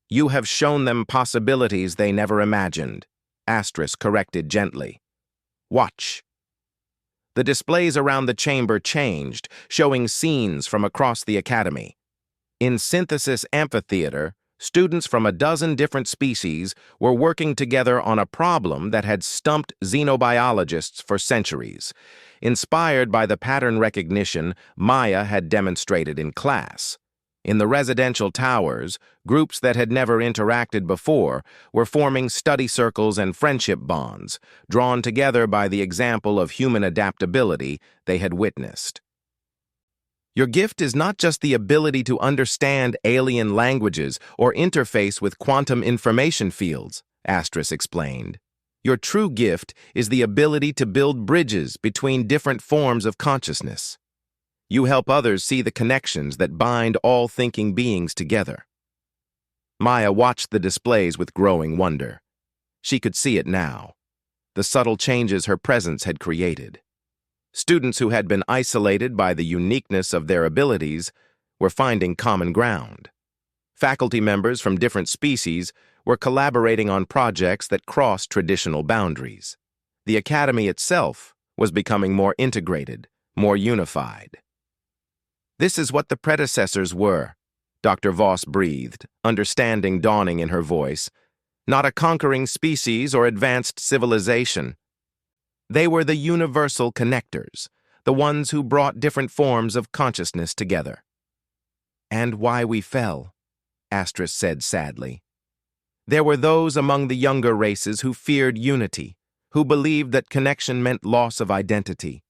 "You have shown them possibilities they never imagined," Astris corrected gently. "Watch." The displays around the chamber changed, showing scenes from across the Academy. In Synthesis Amphitheater, students from a dozen different species were working together on a problem that had stumped xenobiologists for centuries, inspired by the pattern recognition Maya had demonstrated in class. In the residential towers, groups that had never interacted before were forming study circles and friendship bonds, drawn together by the example of human adaptability they had witnessed. "Your gift is not just the ability to understand alien languages or interface with quantum information fields," Astris explained. "Your true gift is the ability to build bridges between different forms of consciousness. You help others see the connections that bind all thinking beings together." Maya watched the displays with growing wonder. She could see it now, the subtle changes her presence had created. Students who had been isolated by the uniqueness of their abilities were finding common ground. Faculty members from different species were collaborating on projects that crossed traditional boundaries. The Academy itself was becoming more integrated, more unified. "This is what the predecessors were," Dr. Voss breathed, understanding dawning in her voice. "Not a conquering species or advanced civilization. They were the universal connectors, the ones who brought different forms of consciousness together." "And why we fell," Astris said sadly. "There were those among the younger races who feared unity, who believed that connection meant loss of identity.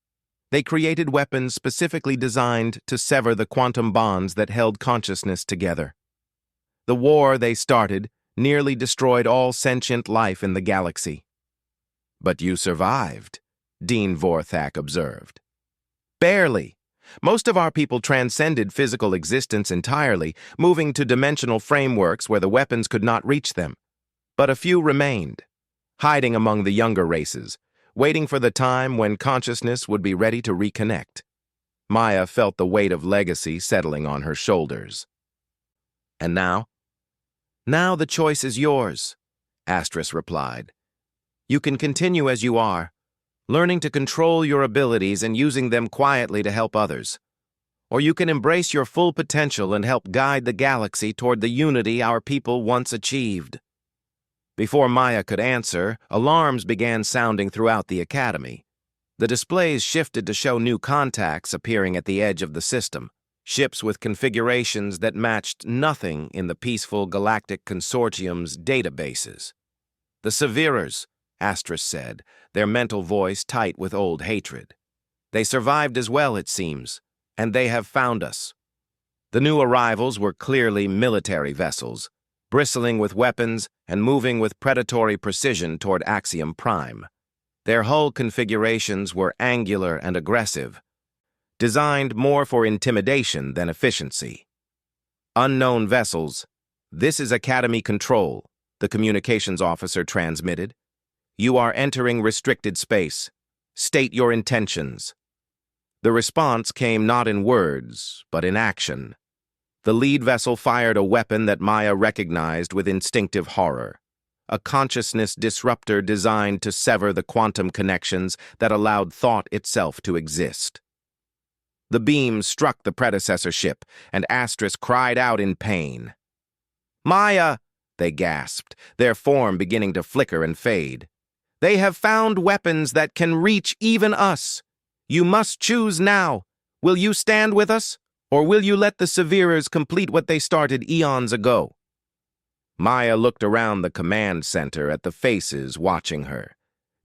They created weapons specifically designed to sever the quantum bonds that held consciousness together. The war they started nearly destroyed all sentient life in the galaxy. "But you survived," Dean Vorthak observed. "Barely. Most of our people transcended physical existence entirely, moving to dimensional frameworks where the weapons could not reach them. But a few remained, hiding among the younger races, waiting for the time when consciousness would be ready to reconnect." Maya felt the weight of legacy settling on her shoulders. "And now?" "Now the choice is yours," Astris replied. "You can continue as you are, learning to control your abilities and using them quietly to help others. Or you can embrace your full potential and help guide the galaxy toward the unity our people once achieved." Before Maya could answer, alarms began sounding throughout the academy. The displays shifted to show new contacts appearing at the edge of the system, ships with configurations that matched nothing in the peaceful Galactic Consortium's databases. "The Severers," Astris said, their mental voice tight with old hatred. "They survived as well, it seems, and they have found us." The new arrivals were clearly military vessels, bristling with weapons and moving with predatory precision toward Axiom Prime. Their hull configurations were angular and aggressive, designed more for intimidation than efficiency. "Unknown vessels, this is Academy Control," the communications officer transmitted. "You are entering restricted space. State your intentions." The response came not in words, but in action. The lead vessel fired a weapon that Maya recognized with instinctive horror, a consciousness disruptor designed to sever the quantum connections that allowed thought itself to exist. The beam struck the predecessor ship, and Astris cried out in pain. "Maya!" they gasped, their form beginning to flicker and fade. "They have found weapons that can reach even us. You must choose now. Will you stand with us? Or will you let the Severers complete what they started eons ago?" Maya looked around the command center at the faces watching her.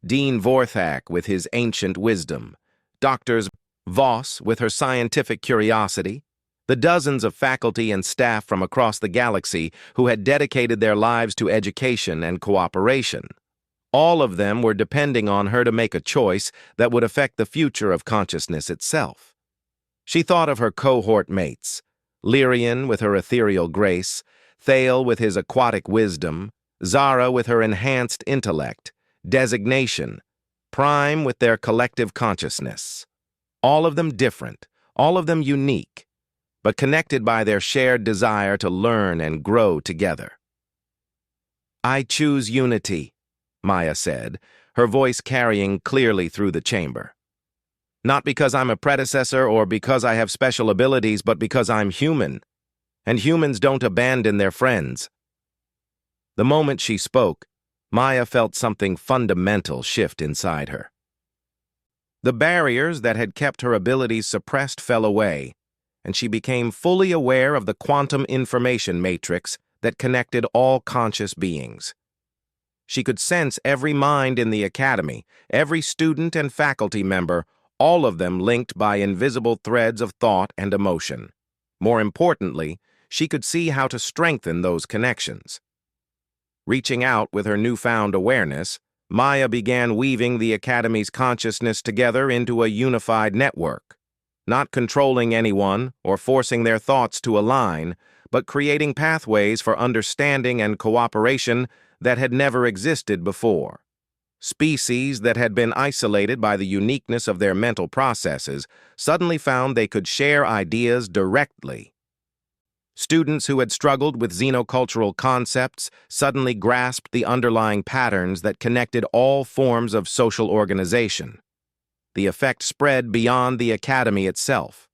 Dean Vorthak with his ancient wisdom, Doctors Voss with her scientific curiosity, the dozens of faculty and staff from across the galaxy who had dedicated their lives to education and cooperation. All of them were depending on her to make a choice that would affect the future of consciousness itself. She thought of her cohort mates, Lyrian with her ethereal grace, Thale with his aquatic wisdom, Zara with her enhanced intellect, designation, Prime with their collective consciousness. All of them different, all of them unique, but connected by their shared desire to learn and grow together. "I choose unity," Maya said, her voice carrying clearly through the chamber. "Not because I'm a predecessor or because I have special abilities, but because I'm human. And humans don't abandon their friends." The moment she spoke, Maya felt something fundamental shift inside her. The barriers that had kept her abilities suppressed fell away, and she became fully aware of the quantum information matrix that connected all conscious beings. She could sense every mind in the academy, every student and faculty member, all of them linked by invisible threads of thought and emotion. More importantly, she could see how to strengthen those connections. Reaching out with her newfound awareness, Maya began weaving the Academy's consciousness together into a unified network, not controlling anyone or forcing their thoughts to align, but creating pathways for understanding and cooperation that had never existed before. Species that had been isolated by the uniqueness of their mental processes suddenly found they could share ideas directly. Students who had struggled with xenocultural concepts suddenly grasped the underlying patterns that connected all forms of social organization. The effect spread beyond the academy itself.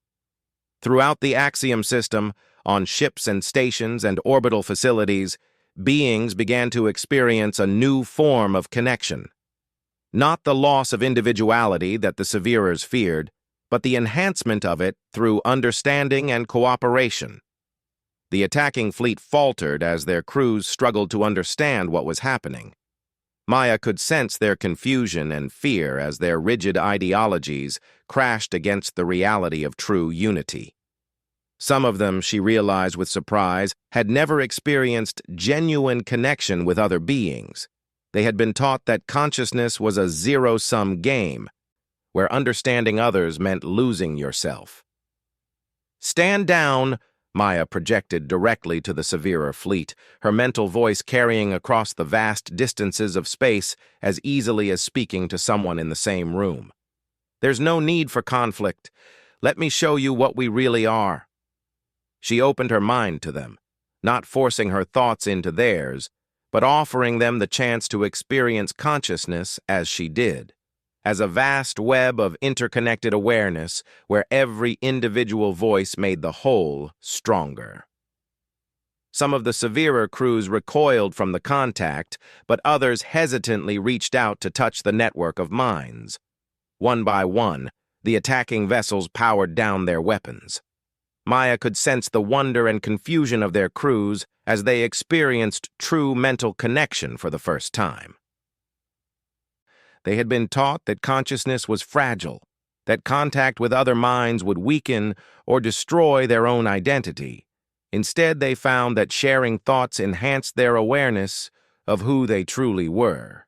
Throughout the Axiom system, on ships and stations and orbital facilities, beings began to experience a new form of connection. Not the loss of individuality that the Severers feared, but the enhancement of it through understanding and cooperation. The attacking fleet faltered as their crews struggled to understand what was happening. Maya could sense their confusion and fear as their rigid ideologies crashed against the reality of true unity. Some of them, she realized with surprise, had never experienced genuine connection with other beings. They had been taught that consciousness was a zero-sum game, where understanding others meant losing yourself. "Stand down," Maya projected directly to the severer fleet, her mental voice carrying across the vast distances of space as easily as speaking to someone in the same room. "There's no need for conflict. Let me show you what we really are." She opened her mind to them, not forcing her thoughts into theirs, but offering them the chance to experience consciousness as she did, as a vast web of interconnected awareness where every individual voice made the whole stronger. Some of the severer crews recoiled from the contact, but others hesitantly reached out to touch the network of minds. One by one, the attacking vessels powered down their weapons. Maya could sense the wonder and confusion of their crews as they experienced true mental connection for the first time. They had been taught that consciousness was fragile, that contact with other minds would weaken or destroy their own identity. Instead, they found that sharing thoughts enhanced their awareness of who they truly were.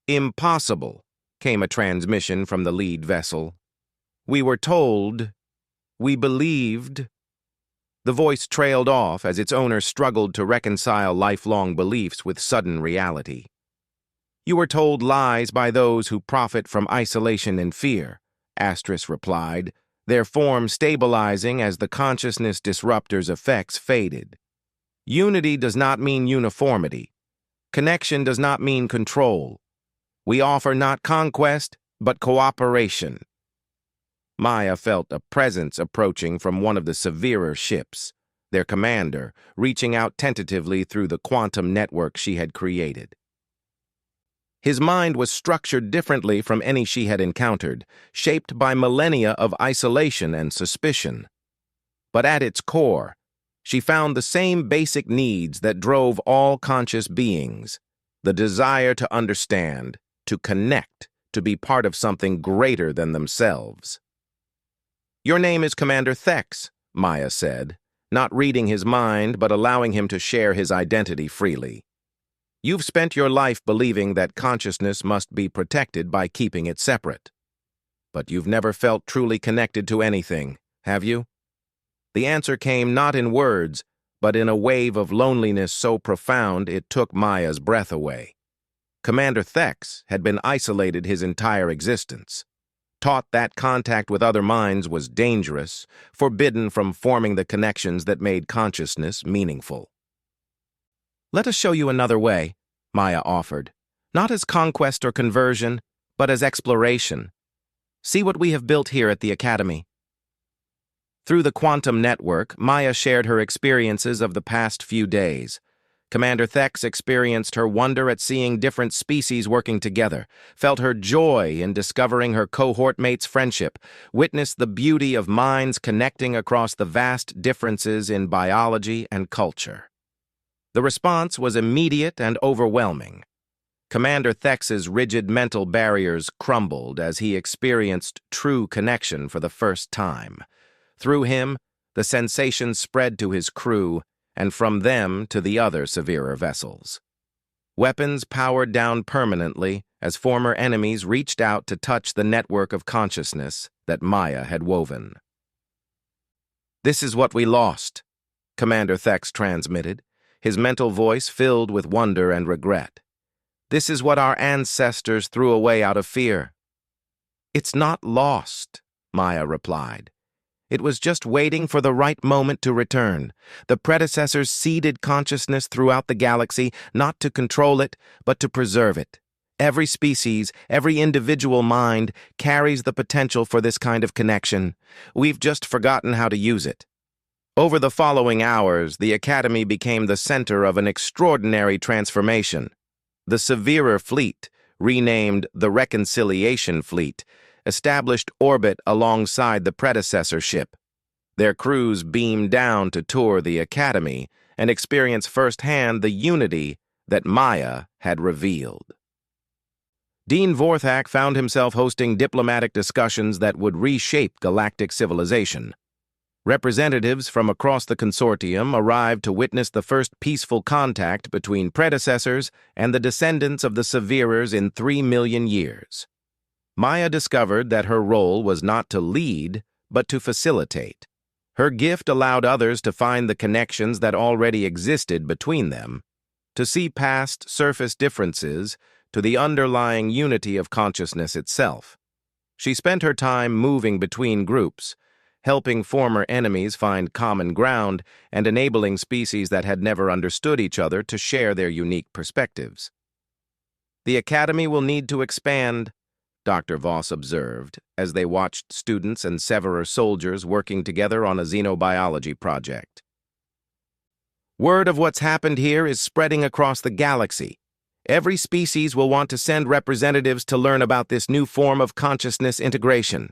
"Impossible," came a transmission from the lead vessel. "We were told. We believed." The voice trailed off as its owner struggled to reconcile lifelong beliefs with sudden reality. "You were told lies by those who profit from isolation and fear," Astris replied, their form stabilizing as the consciousness disruptor's effects faded. "Unity does not mean uniformity. Connection does not mean control. We offer not conquest, but cooperation." Maya felt a presence approaching from one of the severer ships, their commander, reaching out tentatively through the quantum network she had created. His mind was structured differently from any she had encountered, shaped by millennia of isolation and suspicion. But at its core, she found the same basic needs that drove all conscious beings: the desire to understand, to connect, to be part of something greater than themselves. "Your name is Commander Thex," Maya said, not reading his mind but allowing him to share his identity freely. "You've spent your life believing that consciousness must be protected by keeping it separate. But you've never felt truly connected to anything, have you?" The answer came not in words, but in a wave of loneliness so profound it took Maya's breath away. Commander Thex had been isolated his entire existence, taught that contact with other minds was dangerous, forbidden from forming the connections that made consciousness meaningful. "Let us show you another way," Maya offered, "not as conquest or conversion, but as exploration. See what we have built here at the Academy." Through the quantum network, Maya shared her experiences of the past few days. Commander Thex experienced her wonder at seeing different species working together, felt her joy in discovering her cohort mates' friendship, witnessed the beauty of minds connecting across the vast differences in biology and culture. The response was immediate and overwhelming. Commander Thex's rigid mental barriers crumbled as he experienced true connection for the first time. Through him, the sensation spread to his crew, and from them to the other severer vessels. Weapons powered down permanently as former enemies reached out to touch the network of consciousness that Maya had woven. "This is what we lost," Commander Thex transmitted, his mental voice filled with wonder and regret. "This is what our ancestors threw away out of fear." "It's not lost," Maya replied. "It was just waiting for the right moment to return. The predecessors seeded consciousness throughout the galaxy, not to control it, but to preserve it. Every species, every individual mind, carries the potential for this kind of connection. We've just forgotten how to use it." Over the following hours, the Academy became the center of an extraordinary transformation. The severer fleet, renamed the Reconciliation Fleet, established orbit alongside the predecessor ship. Their crews beamed down to tour the Academy and experience firsthand the unity that Maya had revealed. Dean Vorthak found himself hosting diplomatic discussions that would reshape galactic civilization. Representatives from across the consortium arrived to witness the first peaceful contact between predecessors and the descendants of the Severers in 3 million years. Maya discovered that her role was not to lead, but to facilitate. Her gift allowed others to find the connections that already existed between them, to see past surface differences to the underlying unity of consciousness itself. She spent her time moving between groups, helping former enemies find common ground and enabling species that had never understood each other to share their unique perspectives. "The Academy will need to expand," Dr. Voss observed, as they watched students and Severer soldiers working together on a xenobiology project. "Word of what's happened here is spreading across the galaxy. Every species will want to send representatives to learn about this new form of consciousness integration."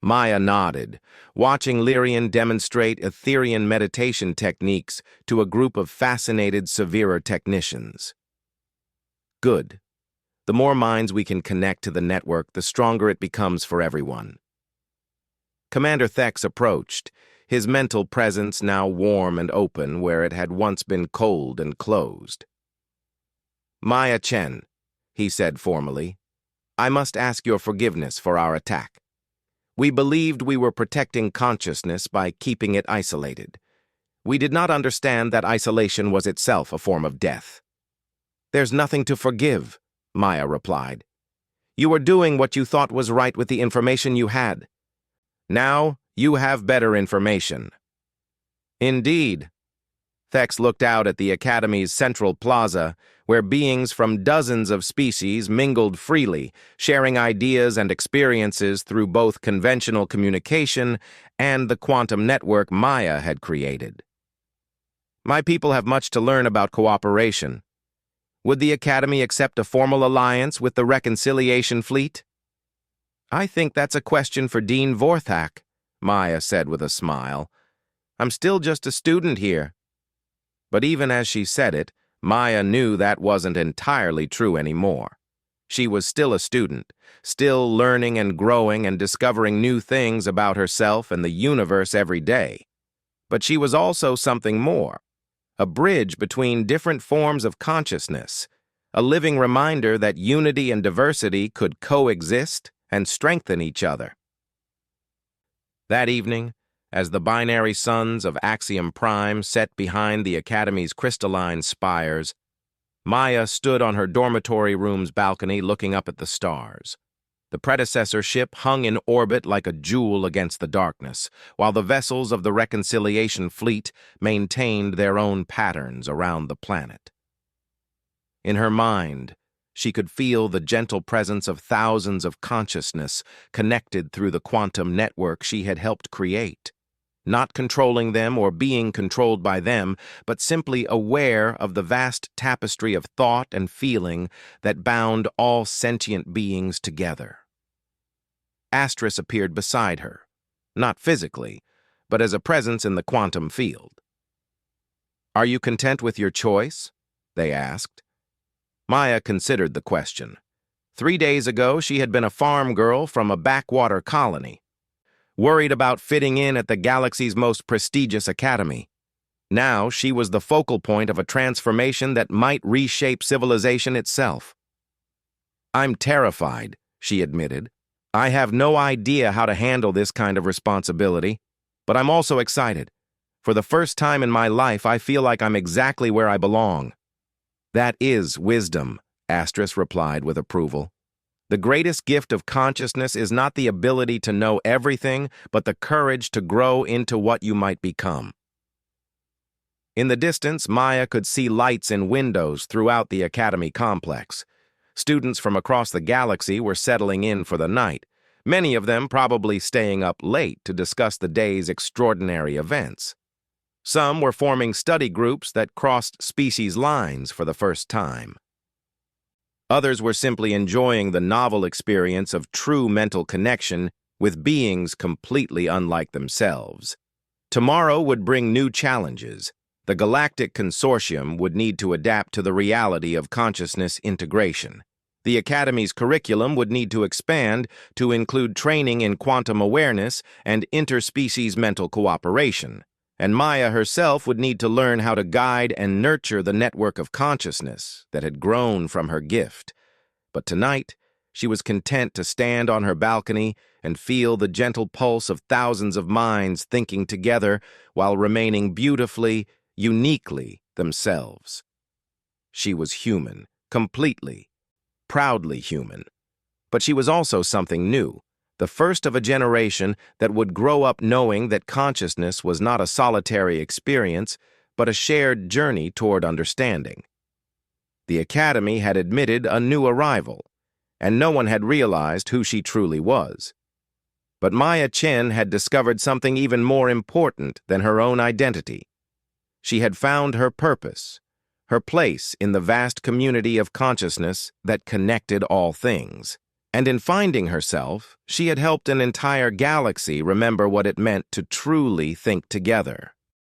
Maya nodded, watching Lyrian demonstrate Etherian meditation techniques to a group of fascinated Severer technicians. "Good. The more minds we can connect to the network, the stronger it becomes for everyone." Commander Thex approached, his mental presence now warm and open where it had once been cold and closed. "Maya Chen," he said formally, "I must ask your forgiveness for our attack. We believed we were protecting consciousness by keeping it isolated. We did not understand that isolation was itself a form of death." "There's nothing to forgive," Maya replied. "You were doing what you thought was right with the information you had. Now you have better information." "Indeed." Thex looked out at the Academy's central plaza, where beings from dozens of species mingled freely, sharing ideas and experiences through both conventional communication and the quantum network Maya had created. "My people have much to learn about cooperation. Would the Academy accept a formal alliance with the Reconciliation Fleet?" "I think that's a question for Dean Vorthak," Maya said with a smile. "I'm still just a student here." But even as she said it, Maya knew that wasn't entirely true anymore. She was still a student, still learning and growing and discovering new things about herself and the universe every day. But she was also something more, a bridge between different forms of consciousness, a living reminder that unity and diversity could coexist and strengthen each other. That evening, as the binary suns of Axiom Prime set behind the Academy's crystalline spires, Maya stood on her dormitory room's balcony looking up at the stars. The predecessor ship hung in orbit like a jewel against the darkness, while the vessels of the Reconciliation Fleet maintained their own patterns around the planet. In her mind, she could feel the gentle presence of thousands of consciousness connected through the quantum network she had helped create. Not controlling them or being controlled by them, but simply aware of the vast tapestry of thought and feeling that bound all sentient beings together. Astris appeared beside her, not physically, but as a presence in the quantum field. "Are you content with your choice?" they asked. Maya considered the question. 3 days ago, she had been a farm girl from a backwater colony, worried about fitting in at the galaxy's most prestigious academy. Now she was the focal point of a transformation that might reshape civilization itself. "I'm terrified," she admitted. "I have no idea how to handle this kind of responsibility, but I'm also excited. For the first time in my life, I feel like I'm exactly where I belong." "That is wisdom," Astris replied with approval. "The greatest gift of consciousness is not the ability to know everything, but the courage to grow into what you might become." In the distance, Maya could see lights in windows throughout the Academy complex. Students from across the galaxy were settling in for the night, many of them probably staying up late to discuss the day's extraordinary events. Some were forming study groups that crossed species lines for the first time. Others were simply enjoying the novel experience of true mental connection with beings completely unlike themselves. Tomorrow would bring new challenges. The Galactic Consortium would need to adapt to the reality of consciousness integration. The Academy's curriculum would need to expand to include training in quantum awareness and interspecies mental cooperation, and Maya herself would need to learn how to guide and nurture the network of consciousness that had grown from her gift. But tonight, she was content to stand on her balcony and feel the gentle pulse of thousands of minds thinking together while remaining beautifully, uniquely themselves. She was human, completely, proudly human. But she was also something new, the first of a generation that would grow up knowing that consciousness was not a solitary experience, but a shared journey toward understanding. The Academy had admitted a new arrival, and no one had realized who she truly was. But Maya Chen had discovered something even more important than her own identity. She had found her purpose, her place in the vast community of consciousness that connected all things. And in finding herself, she had helped an entire galaxy remember what it meant to truly think together.